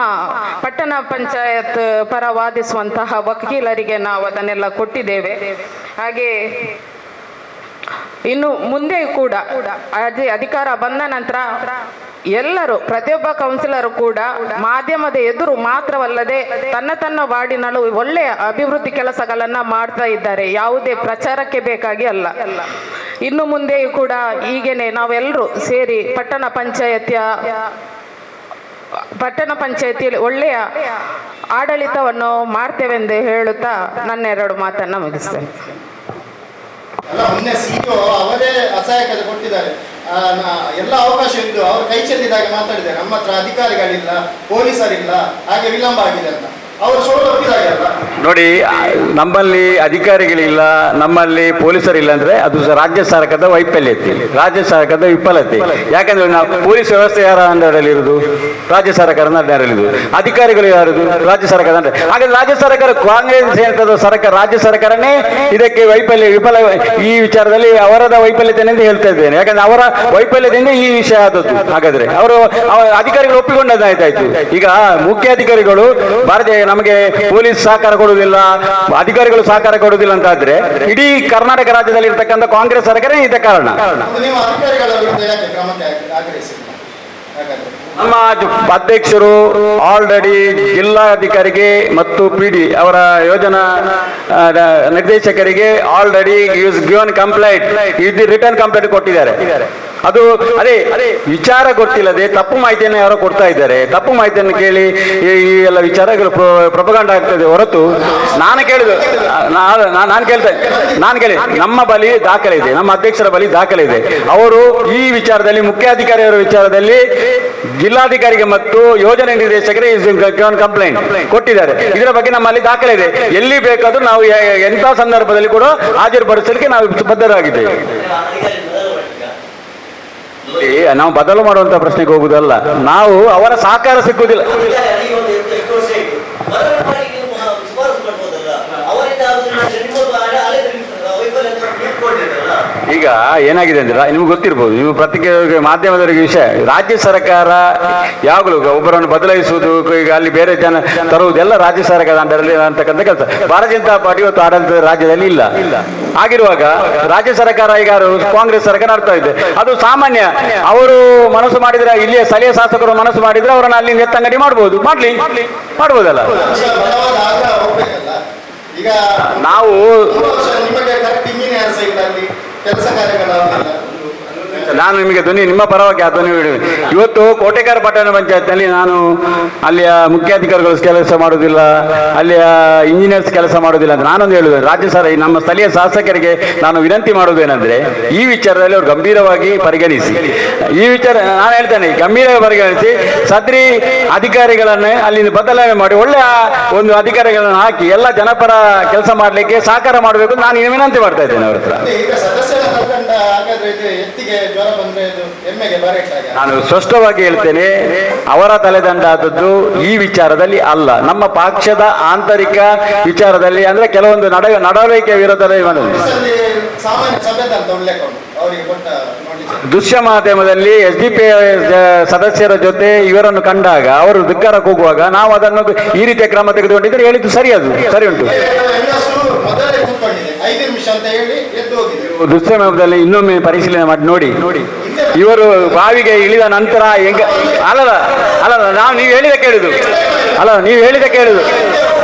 ಪಟ್ಟಣ ಪಂಚಾಯತ್ ಪರ ವಾದಿಸುವಂತಹ ವಕೀಲರಿಗೆ ನಾವು ಅದನ್ನೆಲ್ಲ ಕೊಟ್ಟಿದ್ದೇವೆ. ಹಾಗೆ ಇನ್ನು ಮುಂದೆ ಕೂಡ ಅಧಿಕಾರ ಬಂದ ನಂತರ ಎಲ್ಲರೂ ಪ್ರತಿಯೊಬ್ಬ ಕೌನ್ಸಿಲರ್ ಕೂಡ ಮಾಧ್ಯಮದ ಎದುರು ಮಾತ್ರವಲ್ಲದೆ ತನ್ನ ವಾರ್ಡಿನಲ್ಲೂ ಒಳ್ಳೆಯ ಅಭಿವೃದ್ಧಿ ಕೆಲಸಗಳನ್ನ ಮಾಡ್ತಾ ಇದ್ದಾರೆ. ಯಾವುದೇ ಪ್ರಚಾರಕ್ಕೆ ಬೇಕಾಗಿ ಅಲ್ಲ. ಇನ್ನು ಮುಂದೆಯೂ ಕೂಡ ಹೀಗೇನೆ ನಾವೆಲ್ಲರೂ ಸೇರಿ ಪಟ್ಟಣ ಪಂಚಾಯತಿಯಲ್ಲಿ ಒಳ್ಳೆಯ ಆಡಳಿತವನ್ನು ಮಾಡ್ತೇವೆಂದು ಹೇಳುತ್ತಾ ನನ್ನ 2 ಮಾತನ್ನು ಮುಗಿಸ್ತೇನೆ. ಅಲ್ಲ, ಮೊನ್ನೆ CEO ಅವರೇ ಅಸಹಾಯಕತೆ ಕೊಟ್ಟಿದ್ದಾರೆ. ಎಲ್ಲ ಅವಕಾಶ ಇದ್ದು ಅವರು ಕೈ ಚೆಲ್ಲಿದಾಗ ಮಾತಾಡಿದ್ದಾರೆ, ನಮ್ಮ ಹತ್ರ ಅಧಿಕಾರಿಗಳಿಲ್ಲ, ಪೊಲೀಸರಿಲ್ಲ, ಹಾಗೆ ವಿಳಂಬ ಆಗಿದೆ ಅಂತ. ಅವರು ಸೋಲು ಒಪ್ಪಿದಾಗೆ ಅಲ್ಲ. ನೋಡಿ, ನಮ್ಮಲ್ಲಿ ಅಧಿಕಾರಿಗಳಿಲ್ಲ, ನಮ್ಮಲ್ಲಿ ಪೊಲೀಸರಿಲ್ಲ ಅಂದ್ರೆ ಅದು ರಾಜ್ಯ ಸರ್ಕಾರದ ವೈಫಲ್ಯತೆ, ರಾಜ್ಯ ಸರ್ಕಾರದ ವಿಫಲತೆ. ಯಾಕಂದ್ರೆ ನಾವು ಪೊಲೀಸ್ ವ್ಯವಸ್ಥೆ ಯಾರ ಅಂಡರಲ್ಲಿ ಇರುವುದು? ರಾಜ್ಯ ಸರ್ಕಾರದ ಅಂಡರಲ್ಲಿ ಇರುವುದು. ಅಧಿಕಾರಿಗಳು ಯಾರದು? ರಾಜ್ಯ ಸರ್ಕಾರದ ಅಂಡರ್. ಹಾಗಾದ್ರೆ ರಾಜ್ಯ ಸರ್ಕಾರ ಕಾಂಗ್ರೆಸ್ ಸರ್ಕಾರ, ರಾಜ್ಯ ಸರ್ಕಾರನೇ ಇದಕ್ಕೆ ವಿಫಲ ಈ ವಿಚಾರದಲ್ಲಿ ಅವರದ ವೈಫಲ್ಯತೆ ಅಂತ ಹೇಳ್ತಾ ಇದ್ದೇನೆ. ಯಾಕಂದ್ರೆ ಅವರ ವೈಫಲ್ಯದಿಂದ ಈ ವಿಷಯ ಆದದ್ದು. ಹಾಗಾದ್ರೆ ಅವರು ಅಧಿಕಾರಿಗಳು ಒಪ್ಪಿಕೊಂಡದ್ದಾಯ್ತಾಯ್ತು. ಈಗ ಮುಖ್ಯ ಅಧಿಕಾರಿಗಳು ಭಾರತೀಯ ನಮಗೆ ಪೊಲೀಸ್ ಸಹಕಾರ ಕೊಡುವುದಿಲ್ಲ, ಅಧಿಕಾರಿಗಳು ಸಹಕಾರ ಕೊಡುವುದಿಲ್ಲ ಅಂತ ಆದ್ರೆ ಇಡೀ ಕರ್ನಾಟಕ ರಾಜ್ಯದಲ್ಲಿ ಇರ್ತಕ್ಕಂಥ ಕಾಂಗ್ರೆಸ್ ಸರ್ಕಾರ ಇದ ಕಾರಣ. ನಮ್ಮ ಅಧ್ಯಕ್ಷರು ಆಲ್ರೆಡಿ ಜಿಲ್ಲಾಧಿಕಾರಿಗೆ ಮತ್ತು PD ಅವರ ಯೋಜನಾ ನಿರ್ದೇಶಕರಿಗೆ already given complaint return complaint ಕೊಟ್ಟಿದ್ದಾರೆ. ಅದು ಅದೇ ವಿಚಾರ ಗೊತ್ತಿಲ್ಲದೆ ತಪ್ಪು ಮಾಹಿತಿಯನ್ನು ಯಾರೋ ಕೊಡ್ತಾ ಇದ್ದಾರೆ. ತಪ್ಪು ಮಾಹಿತಿಯನ್ನು ಕೇಳಿ ಈ ಎಲ್ಲ ವಿಚಾರಗಳು ಪ್ರೊಪಗಂಡ ಆಗ್ತದೆ ಹೊರತು ನಾನು ಕೇಳಿದೆ ನಮ್ಮ ಬಳಿ ದಾಖಲೆ ಇದೆ, ನಮ್ಮ ಅಧ್ಯಕ್ಷರ ಬಳಿ ದಾಖಲೆ ಇದೆ. ಅವರು ಈ ವಿಚಾರದಲ್ಲಿ ಮುಖ್ಯಾಧಿಕಾರಿಯವರ ವಿಚಾರದಲ್ಲಿ ಜಿಲ್ಲಾಧಿಕಾರಿಗೆ ಮತ್ತು ಯೋಜನೆ ನಿರ್ದೇಶಕರಿಗೆ ಕಂಪ್ಲೇಂಟ್ ಕೊಟ್ಟಿದ್ದಾರೆ. ಇದರ ಬಗ್ಗೆ ನಮ್ಮಲ್ಲಿ ದಾಖಲೆ ಇದೆ. ಎಲ್ಲಿ ಬೇಕಾದ್ರೂ ನಾವು ಎಂಥ ಸಂದರ್ಭದಲ್ಲಿ ಕೂಡ ಹಾಜರುಪಡಿಸಲಿಕ್ಕೆ ನಾವು ಬದ್ಧರಾಗಿದ್ದೇವೆ. ನಾವು ಬದಲು ಮಾಡುವಂತ ಪ್ರಶ್ನೆಗೆ ಹೋಗುದಲ್ಲ, ನಾವು ಅವರ ಸಹಕಾರ ಸಿಕ್ಕುವುದಿಲ್ಲ. ಈಗ ಏನಾಗಿದೆ ಅಂದ್ರೆ ನಿಮ್ಗೆ ಗೊತ್ತಿರ್ಬೋದು, ನೀವು ಪತ್ರಿಕೆ ಮಾಧ್ಯಮದವರಿಗೆ ವಿಷಯ, ರಾಜ್ಯ ಸರ್ಕಾರ ಯಾವಾಗಲೂ ಒಬ್ಬರನ್ನು ಬದಲಾಯಿಸುವುದು, ಈಗ ಅಲ್ಲಿ ಬೇರೆ ಜನ ತರುವುದೆಲ್ಲ ರಾಜ್ಯ ಸರ್ಕಾರದ ಅಂಡರಲ್ಲಿ ಅಂತಕ್ಕಂಥ ಕೆಲಸ. ಭಾರತೀಯ ಜನತಾ ಪಾರ್ಟಿ ಇವತ್ತು ಆಡಳಿತ ರಾಜ್ಯದಲ್ಲಿ ಇಲ್ಲ. ಆಗಿರುವಾಗ ರಾಜ್ಯ ಸರ್ಕಾರ ಈಗ ಕಾಂಗ್ರೆಸ್ ಸರ್ಕಾರ ಮಾಡ್ತಾ ಇದೆ, ಅದು ಸಾಮಾನ್ಯ. ಅವರು ಮನಸ್ಸು ಮಾಡಿದ್ರೆ, ಇಲ್ಲಿಯ ಸ್ಥಳೀಯ ಶಾಸಕರು ಮನಸ್ಸು ಮಾಡಿದ್ರೆ ಅವರನ್ನು ಅಲ್ಲಿ ಎತ್ತಂಗಡಿ ಮಾಡ್ಬೋದು, ಮಾಡ್ಬೋದಲ್ಲ. ಈಗ ನಾವು ನಿಮಗೆ ಕೆಲಸ ಕಾರ್ಯಗಳಾಗಲಿಲ್ಲ. ನಾನು ನಿಮಗೆ ಧ್ವನಿ ನಿಮ್ಮ ಪರವಾಗಿ ಆ ಧ್ವನಿ ಇವತ್ತು ಕೋಟೆಕಾರ ಪಟ್ಟಣ ಪಂಚಾಯತ್ನಲ್ಲಿ ನಾನು ಅಲ್ಲಿಯ ಮುಖ್ಯಾಧಿಕಾರಿಗಳು ಕೆಲಸ ಮಾಡುವುದಿಲ್ಲ, ಅಲ್ಲಿಯ ಇಂಜಿನಿಯರ್ಸ್ ಕೆಲಸ ಮಾಡುವುದಿಲ್ಲ ಅಂತ ನಾನೊಂದು ಹೇಳುವುದು. ನಮ್ಮ ಸ್ಥಳೀಯ ಶಾಸಕರಿಗೆ ನಾನು ವಿನಂತಿ ಮಾಡುವುದೇನೆಂದ್ರೆ, ಈ ವಿಚಾರದಲ್ಲಿ ಅವರು ಗಂಭೀರವಾಗಿ ಪರಿಗಣಿಸಿ. ಈ ವಿಚಾರ ನಾನು ಹೇಳ್ತೇನೆ, ಗಂಭೀರವಾಗಿ ಪರಿಗಣಿಸಿ ಸದ್ರಿ ಅಧಿಕಾರಿಗಳನ್ನೇ ಅಲ್ಲಿಂದ ಬದಲಾವಣೆ ಮಾಡಿ ಒಳ್ಳೆಯ ಒಂದು ಅಧಿಕಾರಿಗಳನ್ನು ಹಾಕಿ ಎಲ್ಲ ಜನಪರ ಕೆಲಸ ಮಾಡಲಿಕ್ಕೆ ಸಹಕಾರ ಮಾಡಬೇಕು ನಾನು ವಿನಂತಿ ಮಾಡ್ತಾ ಇದ್ದೇನೆ ಅವ್ರ ಹತ್ರ. ನಾನು ಸ್ಪಷ್ಟವಾಗಿ ಹೇಳ್ತೇನೆ, ಅವರ ತಲೆದಂಡ ಆದದ್ದು ಈ ವಿಚಾರದಲ್ಲಿ ಅಲ್ಲ, ನಮ್ಮ ಪಕ್ಷದ ಆಂತರಿಕ ವಿಚಾರದಲ್ಲಿ, ಅಂದ್ರೆ ಕೆಲವೊಂದು ನಡವಳಿಕೆ ವಿರೋಧದಲ್ಲಿ ದೃಶ್ಯ ಮಾಧ್ಯಮದಲ್ಲಿ SDPI ಸದಸ್ಯರ ಜೊತೆ ಇವರನ್ನು ಕಂಡಾಗ ಅವರು ಧಿಕ್ಕಾರ ಕೂಗುವಾಗ ನಾವು ಅದನ್ನು ಈ ರೀತಿಯ ಕ್ರಮ ತೆಗೆದುಕೊಂಡಿದ್ರೆ ಹೇಳಿದ್ದು ಸರಿ ಉಂಟು. ದೃಶ್ಯ ಮಾಧ್ಯಮದಲ್ಲಿ ಇನ್ನೊಮ್ಮೆ ಪರಿಶೀಲನೆ ಮಾಡಿ ನೋಡಿ. ಇವರು ಬಾವಿಗೆ ಇಳಿದ ನಂತರ ಅಲ್ಲ ನಾವು ನೀವು ಹೇಳಿದ ಕೇಳುದು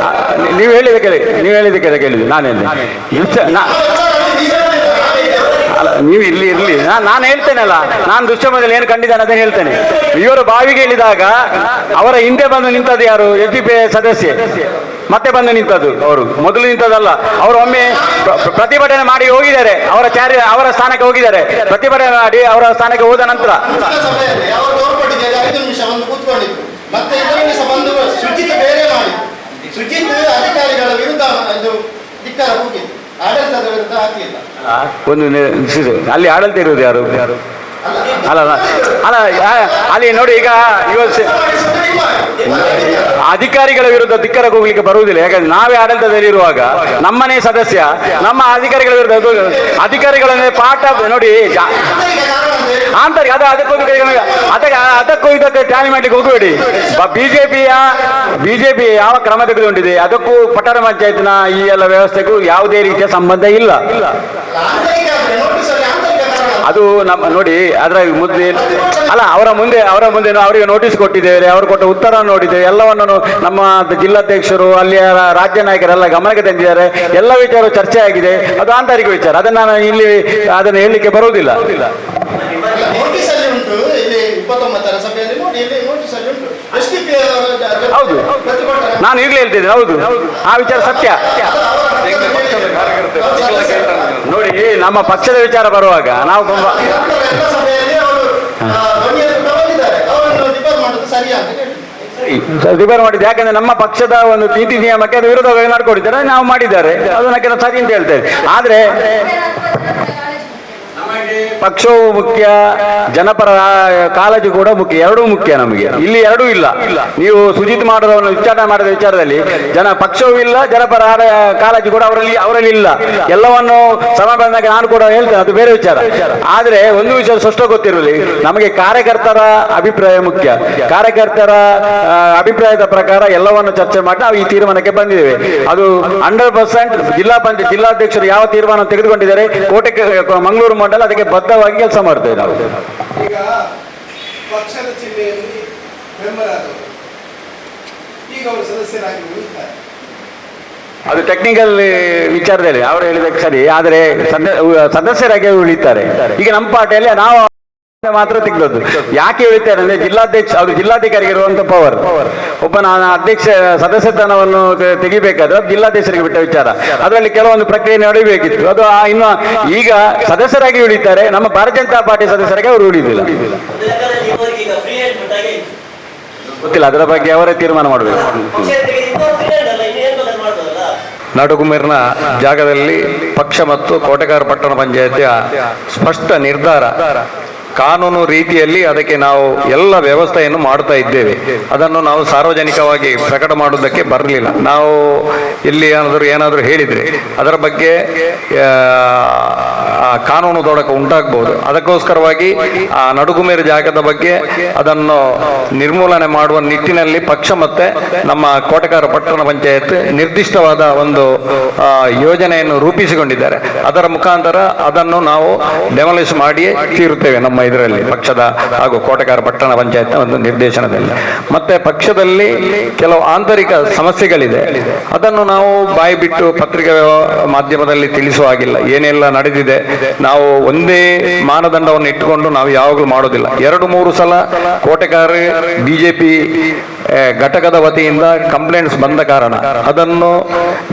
ನಾನೇನು ನೀವು ಇಲ್ಲಿ ಇರ್ಲಿ, ನಾನು ಹೇಳ್ತೇನಲ್ಲ, ನಾನು ದುಶ್ಯಮದಲ್ಲಿ ಏನು ಕಂಡಿದ್ದಾನೆ ಅದನ್ನು ಹೇಳ್ತೇನೆ. ಇವರು ಬಾವಿಗೆ ಇಳಿದಾಗ ಅವರ ಹಿಂದೆ ಬಂದು ನಿಂತದ್ದು ಯಾರು? SDPI ಸದಸ್ಯೆ ಮತ್ತೆ ಬಂದು ನಿಂತದ್ದು. ಅವರು ಮೊದಲು ನಿಂತದಲ್ಲ, ಅವರು ಒಮ್ಮೆ ಪ್ರತಿಭಟನೆ ಮಾಡಿ ಹೋಗಿದ್ದಾರೆ, ಅವರ ಸ್ಥಾನಕ್ಕೆ ಹೋಗಿದ್ದಾರೆ. ಪ್ರತಿಭಟನೆ ಮಾಡಿ ಅವರ ಸ್ಥಾನಕ್ಕೆ ಹೋದ ನಂತರ ಅಧಿಕಾರಿಗಳ ವಿರುದ್ಧ ಧಿಕ್ಕಾರ ಹೋಗಿದ್ದು, ಆಡಳಿತದ ವಿರುದ್ಧ ಹಾಕಲಿಲ್ಲ. ಒಂದು ಅಲ್ಲಿ ಆಡಳಿತ ಇರುವುದು ಯಾರು? ಅಲ್ಲ ಅಲ್ಲಿ ನೋಡಿ, ಈಗ ಅಧಿಕಾರಿಗಳ ವಿರುದ್ಧ ಧಿಕ್ಕಾರ ಹೋಗ್ಲಿಕ್ಕೆ ಬರುವುದಿಲ್ಲ. ಯಾಕಂದ್ರೆ ನಾವೇ ಆಡಳಿತದಲ್ಲಿ ಇರುವಾಗ ನಮ್ಮನೇ ಸದಸ್ಯ ನಮ್ಮ ಅಧಿಕಾರಿಗಳ ವಿರುದ್ಧ, ಅಧಿಕಾರಿಗಳನ್ನೇ ಪಾಠ ನೋಡಿ ಆಂತರಿಕ ಅದಕ್ಕೂ ಇದಕ್ಕೆ ಟ್ಯಾಲಿ ಮಾಡ್ಲಿಕ್ಕೆ ಹೋಗಬೇಡಿ. ಬಿಜೆಪಿ ಯಾವ ಕ್ರಮ ತೆಗೆದುಕೊಂಡಿದೆ ಅದಕ್ಕೂ ಪಟ್ಟಣ ಪಂಚಾಯತ್ನ ಈ ಎಲ್ಲ ವ್ಯವಸ್ಥೆಗೂ ಯಾವುದೇ ರೀತಿಯ ಸಂಬಂಧ ಇಲ್ಲ. ಅದು ನಮ್ಮ ನೋಡಿ, ಅದರ ಮುದ್ದೆ ಅಲ್ಲ, ಅವರ ಮುಂದೆ ಅವರಿಗೆ ನೋಟಿಸ್ ಕೊಟ್ಟಿದ್ದೇವೆ, ಅವರು ಕೊಟ್ಟ ಉತ್ತರ ನೋಡಿದ್ದೇವೆ, ಎಲ್ಲವನ್ನು ನಮ್ಮ ಜಿಲ್ಲಾಧ್ಯಕ್ಷರು ಅಲ್ಲಿಯ ರಾಜ್ಯ ನಾಯಕರೆಲ್ಲ ಗಮನಕ್ಕೆ ತಂದಿದ್ದಾರೆ. ಎಲ್ಲ ವಿಚಾರ ಚರ್ಚೆ ಆಗಿದೆ, ಅದು ಆಂತರಿಕ ವಿಚಾರ, ಅದನ್ನು ನಾನು ಇಲ್ಲಿ ಅದನ್ನು ಹೇಳಲಿಕ್ಕೆ ಬರುವುದಿಲ್ಲ. ಹೌದು, ನಾನು ಈಗಲೇ ಹೇಳ್ತಿದ್ದೆ, ಹೌದು, ಆ ವಿಚಾರ ಸತ್ಯ. ನೋಡಿ, ನಮ್ಮ ಪಕ್ಷದ ವಿಚಾರ ಬರುವಾಗ ನಾವು ರಿಪೇರ್ ಮಾಡಿದ್ದೆ. ಯಾಕಂದ್ರೆ ನಮ್ಮ ಪಕ್ಷದ ಒಂದು ನೀತಿ ನಿಯಮಕ್ಕೆ ಅದು ವಿರೋಧವಾಗಿ ನಡ್ಕೊಂಡಿದ್ದಾರೆ, ನಾವು ಮಾಡಿದ್ದಾರೆ, ಅದನ್ನ ಸರಿ ಅಂತ ಹೇಳ್ತೇವೆ. ಆದ್ರೆ ಪಕ್ಷವು ಮುಖ್ಯ, ಜನಪರ ಕಾಳಜಿ ಕೂಡ ಮುಖ್ಯ, ಎರಡೂ ಮುಖ್ಯ ನಮಗೆ. ಇಲ್ಲಿ ಎರಡೂ ಇಲ್ಲ. ನೀವು ಸುಜಿತ್ ಮಾಡೋದನ್ನು ವಿಚಾರ ಮಾಡಿದ ವಿಚಾರದಲ್ಲಿ ಪಕ್ಷವೂ ಇಲ್ಲ, ಜನಪರ ಕಾಳಜಿ ಕೂಡ ಅವರಲ್ಲಿ ಇಲ್ಲ. ಎಲ್ಲವನ್ನು ಸಮ ಬಂದಾಗ ನಾನು ಕೂಡ ಹೇಳ್ತೇನೆ, ಅದು ಬೇರೆ ವಿಚಾರ. ಆದ್ರೆ ಒಂದು ವಿಷಯ ಸ್ಪಷ್ಟ ಗೊತ್ತಿರಲಿ, ನಮಗೆ ಕಾರ್ಯಕರ್ತರ ಅಭಿಪ್ರಾಯ ಮುಖ್ಯ. ಕಾರ್ಯಕರ್ತರ ಅಭಿಪ್ರಾಯದ ಪ್ರಕಾರ ಎಲ್ಲವನ್ನು ಚರ್ಚೆ ಮಾಡಿ ನಾವು ಈ ತೀರ್ಮಾನಕ್ಕೆ ಬಂದಿದ್ದೇವೆ. ಅದು 100% ಜಿಲ್ಲಾಧ್ಯಕ್ಷರು ಯಾವ ತೀರ್ಮಾನ ತೆಗೆದುಕೊಂಡಿದ್ದಾರೆ, ಮಂಗಳೂರು ಮಂಡಲ ಅದಕ್ಕೆ ಬದ್ಧವಾಗಿ ಕೆಲಸ ಮಾಡ್ತೇವೆ ನಾವು. ಈಗ ಪಕ್ಷದ ಚಿಹ್ನೆಯಲ್ಲಿ ಮೆಂಬರ್ ಆದವರು ಈಗ ಅವರು ಸದಸ್ಯರಾಗಿ ಉಳಿತಾರೆ. ಅದು ಟೆಕ್ನಿಕಲ್ ವಿಚಾರದಲ್ಲಿ ಅವರು ಹೇಳಿದಕ್ಕೆ ಸರಿ, ಆದರೆ ಸದಸ್ಯರಾಗಿ ಉಳಿತಾರೆ. ಈಗ ನಮ್ಮ ಪಾರ್ಟಿಯಲ್ಲಿ ನಾವು ಮಾತ್ರ ತೆಗೆದದ್ದು. ಯಾಕೆ ಹೇಳ್ತಾರೆ ಅಂದ್ರೆ ಜಿಲ್ಲಾಧ್ಯಕ್ಷ, ಅದು ಜಿಲ್ಲಾಧಿಕಾರಿಗೆ ಇರುವಂತ ಪವರ್. ಒಬ್ಬ ಅಧ್ಯಕ್ಷ ಸದಸ್ಯತನವನ್ನು ತೆಗಿಬೇಕಾದ್ರೆ ಅದು ಜಿಲ್ಲಾಧ್ಯಕ್ಷರಿಗೆ ಬಿಟ್ಟ ವಿಚಾರ. ಅದರಲ್ಲಿ ಕೆಲವೊಂದು ಪ್ರಕ್ರಿಯೆ ನಡೆಯಬೇಕಿತ್ತು. ಅದು ಇನ್ನು ಈಗ ಸದಸ್ಯರಾಗಿ ಉಳಿತಾರೆ, ನಮ್ಮ ಭಾರತೀಯ ಜನತಾ ಪಾರ್ಟಿ ಸದಸ್ಯರಾಗಿ ಅವರು ಉಳಿದಿಲ್ಲ. ಗೊತ್ತಿಲ್ಲ, ಅದರ ಬಗ್ಗೆ ಅವರೇ ತೀರ್ಮಾನ ಮಾಡಬೇಕು. ನಡುಗುಮಿರ್ನ ಜಾಗದಲ್ಲಿ ಪಕ್ಷ ಮತ್ತು ಕೋಟೆಕಾರ ಪಟ್ಟಣ ಪಂಚಾಯತಿಯ ಸ್ಪಷ್ಟ ನಿರ್ಧಾರ, ಕಾನೂನು ರೀತಿಯಲ್ಲಿ ಅದಕ್ಕೆ ನಾವು ಎಲ್ಲ ವ್ಯವಸ್ಥೆಯನ್ನು ಮಾಡ್ತಾ ಇದ್ದೇವೆ. ಅದನ್ನು ನಾವು ಸಾರ್ವಜನಿಕವಾಗಿ ಪ್ರಕಟ ಮಾಡುವುದಕ್ಕೆ ಬರಲಿಲ್ಲ. ನಾವು ಇಲ್ಲಿ ಏನಾದರೂ ಹೇಳಿದರೆ ಅದರ ಬಗ್ಗೆ ಕಾನೂನು ತೊಡಕು ಉಂಟಾಗಬಹುದು. ಅದಕ್ಕೋಸ್ಕರವಾಗಿ ಆ ನಡುಗುಮೇರು ಜಾಗದ ಬಗ್ಗೆ ಅದನ್ನು ನಿರ್ಮೂಲನೆ ಮಾಡುವ ನಿಟ್ಟಿನಲ್ಲಿ ಪಕ್ಷ ಮತ್ತೆ ನಮ್ಮ ಕೋಟೆಕಾರ ಪಟ್ಟಣ ಪಂಚಾಯತ್ ನಿರ್ದಿಷ್ಟವಾದ ಒಂದು ಯೋಜನೆಯನ್ನು ರೂಪಿಸಿಕೊಂಡಿದ್ದಾರೆ. ಅದರ ಮುಖಾಂತರ ಅದನ್ನು ನಾವು ಡೆಮಾಲಿಷ್ ಮಾಡಿಯೇ ತೀರುತ್ತೇವೆ ನಮ್ಮ ಇದರಲ್ಲಿ, ಪಕ್ಷದ ಹಾಗೂ ಕೋಟೆಕಾರ ಪಟ್ಟಣ ಪಂಚಾಯತ್ ಒಂದು ನಿರ್ದೇಶನದಲ್ಲಿ. ಮತ್ತೆ ಪಕ್ಷದಲ್ಲಿ ಕೆಲವು ಆಂತರಿಕ ಸಮಸ್ಯೆಗಳಿದೆ, ಅದನ್ನು ನಾವು ಬಾಯಿ ಬಿಟ್ಟು ಪತ್ರಿಕಾ ಮಾಧ್ಯಮದಲ್ಲಿ ತಿಳಿಸುವ ಹಾಗಿಲ್ಲ. ಏನೆಲ್ಲ ನಡೆದಿದೆ ನಾವು ಒಂದೇ ಮಾನದಂಡವನ್ನು ಇಟ್ಟುಕೊಂಡು ನಾವು ಯಾವಾಗಲೂ ಮಾಡೋದಿಲ್ಲ. 2-3 ಸಲ ಕೋಟೆಕಾರ ಬಿಜೆಪಿ ಘಟಕದ ವತಿಯಿಂದ ಕಂಪ್ಲೇಂಟ್ಸ್ ಬಂದ ಕಾರಣ ಅದನ್ನು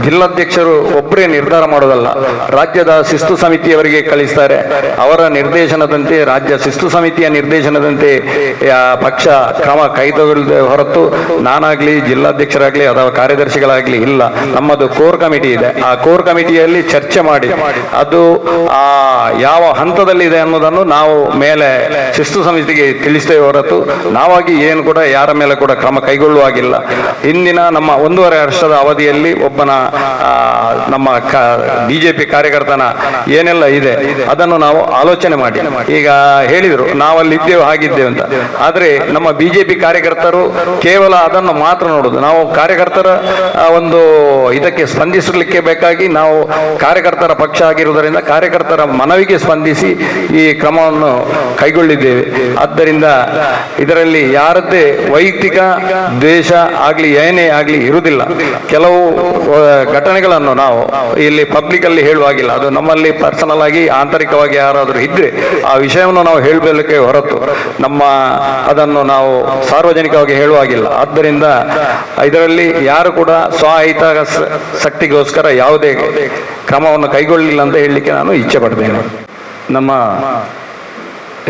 ಜಿಲ್ಲಾಧ್ಯಕ್ಷರು ಒಬ್ಬರೇ ನಿರ್ಧಾರ ಮಾಡೋದಲ್ಲ, ರಾಜ್ಯದ ಶಿಸ್ತು ಸಮಿತಿಯವರಿಗೆ ಕಳಿಸ್ತಾರೆ. ಅವರ ನಿರ್ದೇಶನದಂತೆ, ರಾಜ್ಯ ಶಿಸ್ತು ಸಮಿತಿಯ ನಿರ್ದೇಶನದಂತೆ ಪಕ್ಷ ಕ್ರಮ ಕೈಗೊಳ್ಳದೆ ಹೊರತು ನಾನಾಗ್ಲಿ ಜಿಲ್ಲಾಧ್ಯಕ್ಷರಾಗ್ಲಿ ಅಥವಾ ಕಾರ್ಯದರ್ಶಿಗಳಾಗ್ಲಿ ಇಲ್ಲ. ನಮ್ಮದು ಕೋರ್ ಕಮಿಟಿ ಇದೆ. ಆ ಕೋರ್ ಕಮಿಟಿಯಲ್ಲಿ ಚರ್ಚೆ ಮಾಡಿ ಅದು ಯಾವ ಹಂತದಲ್ಲಿದೆ ಅನ್ನೋದನ್ನು ನಾವು ಮೇಲೆ ಶಿಸ್ತು ಸಮಿತಿಗೆ ತಿಳಿಸ್ತೇವೆ ಹೊರತು ನಾವಾಗಿ ಏನು ಕೂಡ ಯಾರ ಮೇಲೆ ಕೂಡ ಕ್ರಮ ಕೈಗೊಳ್ಳುವಾಗಿಲ್ಲ. ಇಂದಿನ ನಮ್ಮ 1.5 ವರ್ಷದ ಅವಧಿಯಲ್ಲಿ ಒಬ್ಬನ ನಮ್ಮ ಬಿಜೆಪಿ ಕಾರ್ಯಕರ್ತನ ಏನೆಲ್ಲ ಇದೆ ಅದನ್ನು ನಾವು ಆಲೋಚನೆ ಮಾಡಿ, ಈಗ ಹೇಳಿದ್ರು ನಾವಲ್ಲಿ ಇದ್ದೇವೆ ಹಾಗಿದ್ದೇವೆ ಅಂತ, ಆದ್ರೆ ನಮ್ಮ ಬಿಜೆಪಿ ಕಾರ್ಯಕರ್ತರು ಕೇವಲ ಅದನ್ನು ಮಾತ್ರ ನೋಡುದು. ನಾವು ಕಾರ್ಯಕರ್ತರ ಒಂದು ಇದಕ್ಕೆ ಸ್ಪಂದಿಸಲಿಕ್ಕೆ ಬೇಕಾಗಿ ನಾವು ಕಾರ್ಯಕರ್ತರ ಪಕ್ಷ ಆಗಿರುವುದರಿಂದ ಕಾರ್ಯಕರ್ತರ ಮನವಿಗೆ ಸ್ಪಂದಿಸಿ ಈ ಕ್ರಮವನ್ನು ಕೈಗೊಳ್ಳಿದ್ದೇವೆ. ಆದ್ದರಿಂದ ಇದರಲ್ಲಿ ಯಾರದ್ದೇ ವೈಯಕ್ತಿಕ ದ್ವೇಷ ಆಗ್ಲಿ ಏನೇ ಆಗ್ಲಿ ಇರುವುದಿಲ್ಲ. ಕೆಲವು ಘಟನೆಗಳನ್ನು ನಾವು ಇಲ್ಲಿ ಪಬ್ಲಿಕ್ ಅಲ್ಲಿ ಹೇಳುವಾಗಿಲ್ಲ. ಅದು ನಮ್ಮಲ್ಲಿ ಪರ್ಸನಲ್ ಆಗಿ ಆಂತರಿಕವಾಗಿ ಯಾರಾದರೂ ಇದ್ರೆ ಆ ವಿಷಯವನ್ನು ನಾವು ಹೇಳಬೇಕೆ ಹೊರತು ಅದನ್ನು ನಾವು ಸಾರ್ವಜನಿಕವಾಗಿ ಹೇಳುವಾಗಿಲ್ಲ. ಆದ್ದರಿಂದ ಇದರಲ್ಲಿ ಯಾರು ಕೂಡ ಸ್ವಹಿತ ಶಕ್ತಿಗೋಸ್ಕರ ಯಾವುದೇ ಕ್ರಮವನ್ನು ಕೈಗೊಳ್ಳಲಿಲ್ಲ ಅಂತ ಹೇಳಲಿಕ್ಕೆ ನಾನು ಇಚ್ಛೆ ಪಡ್ತೇನೆ. ನಮ್ಮ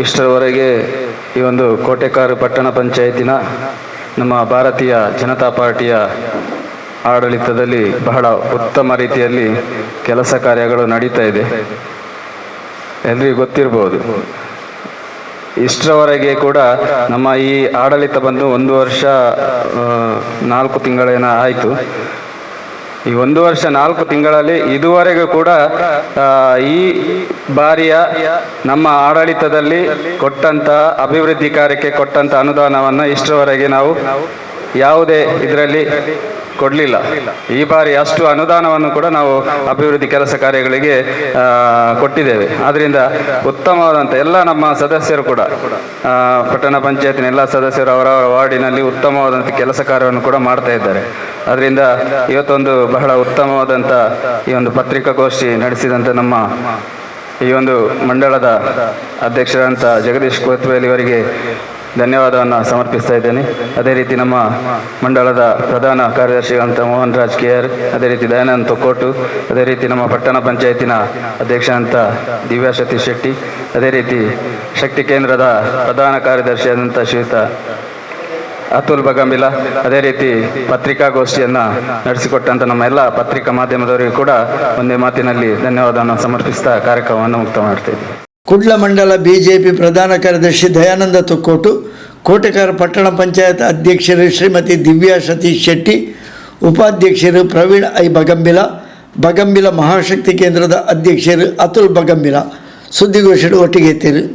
ಇಷ್ಟರವರೆಗೆ ಈ ಒಂದು ಕೋಟೆಕಾರ ಪಟ್ಟಣ ಪಂಚಾಯತಿನ ನಮ್ಮ ಭಾರತೀಯ ಜನತಾ ಪಾರ್ಟಿಯ ಆಡಳಿತದಲ್ಲಿ ಬಹಳ ಉತ್ತಮ ರೀತಿಯಲ್ಲಿ ಕೆಲಸ ಕಾರ್ಯಗಳು ನಡೀತಾ ಇದೆ. ಎಲ್ರಿಗೂ ಗೊತ್ತಿರ್ಬೋದು, ಇಷ್ಟರವರೆಗೆ ಕೂಡ ನಮ್ಮ ಈ ಆಡಳಿತ ಬಂದು 1 ವರ್ಷ 4 ತಿಂಗಳೇನ ಆಯಿತು. ಈ 1 ವರ್ಷ 4 ತಿಂಗಳಲ್ಲಿ ಇದುವರೆಗೂ ಕೂಡ ಈ ಬಾರಿಯ ನಮ್ಮ ಆಡಳಿತದಲ್ಲಿ ಕೊಟ್ಟಂತ ಅಭಿವೃದ್ಧಿ ಕಾರ್ಯಕ್ಕೆ ಕೊಟ್ಟಂತ ಅನುದಾನವನ್ನು ಇಷ್ಟರವರೆಗೆ ನಾವು ಯಾವುದೇ ಇದರಲ್ಲಿ ಕೊಡಲಿಲ್ಲ. ಈ ಬಾರಿ ಅಷ್ಟು ಅನುದಾನವನ್ನು ಕೂಡ ನಾವು ಅಭಿವೃದ್ಧಿ ಕೆಲಸ ಕಾರ್ಯಗಳಿಗೆ ಕೊಟ್ಟಿದ್ದೇವೆ. ಆದ್ದರಿಂದ ಉತ್ತಮವಾದಂಥ ಎಲ್ಲ ನಮ್ಮ ಸದಸ್ಯರು ಕೂಡ ಪಟ್ಟಣ ಪಂಚಾಯತಿನ ಎಲ್ಲ ಸದಸ್ಯರು ಅವರವರ ವಾರ್ಡಿನಲ್ಲಿ ಉತ್ತಮವಾದಂಥ ಕೆಲಸ ಕಾರ್ಯವನ್ನು ಕೂಡ ಮಾಡ್ತಾ ಇದ್ದಾರೆ. ಅದರಿಂದ ಇವತ್ತೊಂದು ಬಹಳ ಉತ್ತಮವಾದಂಥ ಈ ಒಂದು ಪತ್ರಿಕಾಗೋಷ್ಠಿ ನಡೆಸಿದಂಥ ನಮ್ಮ ಈ ಒಂದು ಮಂಡಳದ ಅಧ್ಯಕ್ಷರಾದಂಥ ಜಗದೀಶ್ ಕೋತ್ವೇಲ್ ಇವರಿಗೆ ಧನ್ಯವಾದವನ್ನು ಸಮರ್ಪಿಸ್ತಾ ಇದ್ದೇನೆ. ಅದೇ ರೀತಿ ನಮ್ಮ ಮಂಡಳದ ಪ್ರಧಾನ ಕಾರ್ಯದರ್ಶಿಗಳಂತ ಮೋಹನ್ ರಾಜ್ KR, ಅದೇ ರೀತಿ ದಯಾನಂದ್ ತೊಕ್ಕೋಟು, ಅದೇ ರೀತಿ ನಮ್ಮ ಪಟ್ಟಣ ಪಂಚಾಯತಿನ ಅಧ್ಯಕ್ಷ ಅಂತ ದಿವ್ಯಾಶತಿ ಶೆಟ್ಟಿ, ಅದೇ ರೀತಿ ಶಕ್ತಿ ಕೇಂದ್ರದ ಪ್ರಧಾನ ಕಾರ್ಯದರ್ಶಿಯಾದಂಥ ಶ್ರೀಯುತ ಅತುಲ್ ಬಗಂಬಿಲ, ಅದೇ ರೀತಿ ಪತ್ರಿಕಾಗೋಷ್ಠಿಯನ್ನು ನಡೆಸಿಕೊಟ್ಟಂಥ ನಮ್ಮ ಎಲ್ಲ ಪತ್ರಿಕಾ ಮಾಧ್ಯಮದವರಿಗೂ ಕೂಡ ಒಂದೇ ಮಾತಿನಲ್ಲಿ ಧನ್ಯವಾದವನ್ನು ಸಮರ್ಪಿಸ್ತಾ ಕಾರ್ಯಕ್ರಮವನ್ನು ಮುಕ್ತ ಮಾಡ್ತಾ ಇದ್ದೀವಿ. ಕುಡ್ಲ ಮಂಡಲ ಬಿಜೆಪಿ ಪ್ರಧಾನ ಕಾರ್ಯದರ್ಶಿ ದಯಾನಂದ ತುಕ್ಕೋಟು, ಕೋಟೆಕಾರ ಪಟ್ಟಣ ಪಂಚಾಯತ್ ಅಧ್ಯಕ್ಷರು ಶ್ರೀಮತಿ ದಿವ್ಯಾ ಸತೀಶ್ ಶೆಟ್ಟಿ, ಉಪಾಧ್ಯಕ್ಷರು ಪ್ರವೀಣ್ ಐ ಬಗಂಬಿಲ, ಬಗಂಬಿಲ ಮಹಾಶಕ್ತಿ ಕೇಂದ್ರದ ಅಧ್ಯಕ್ಷರು ಅತುಲ್ ಬಗಂಬಿಲ ಸುದ್ದಿಗೋಷ್ಠಿ ಒಟ್ಟಿಗೆ ಇದ್ದೀರಿ.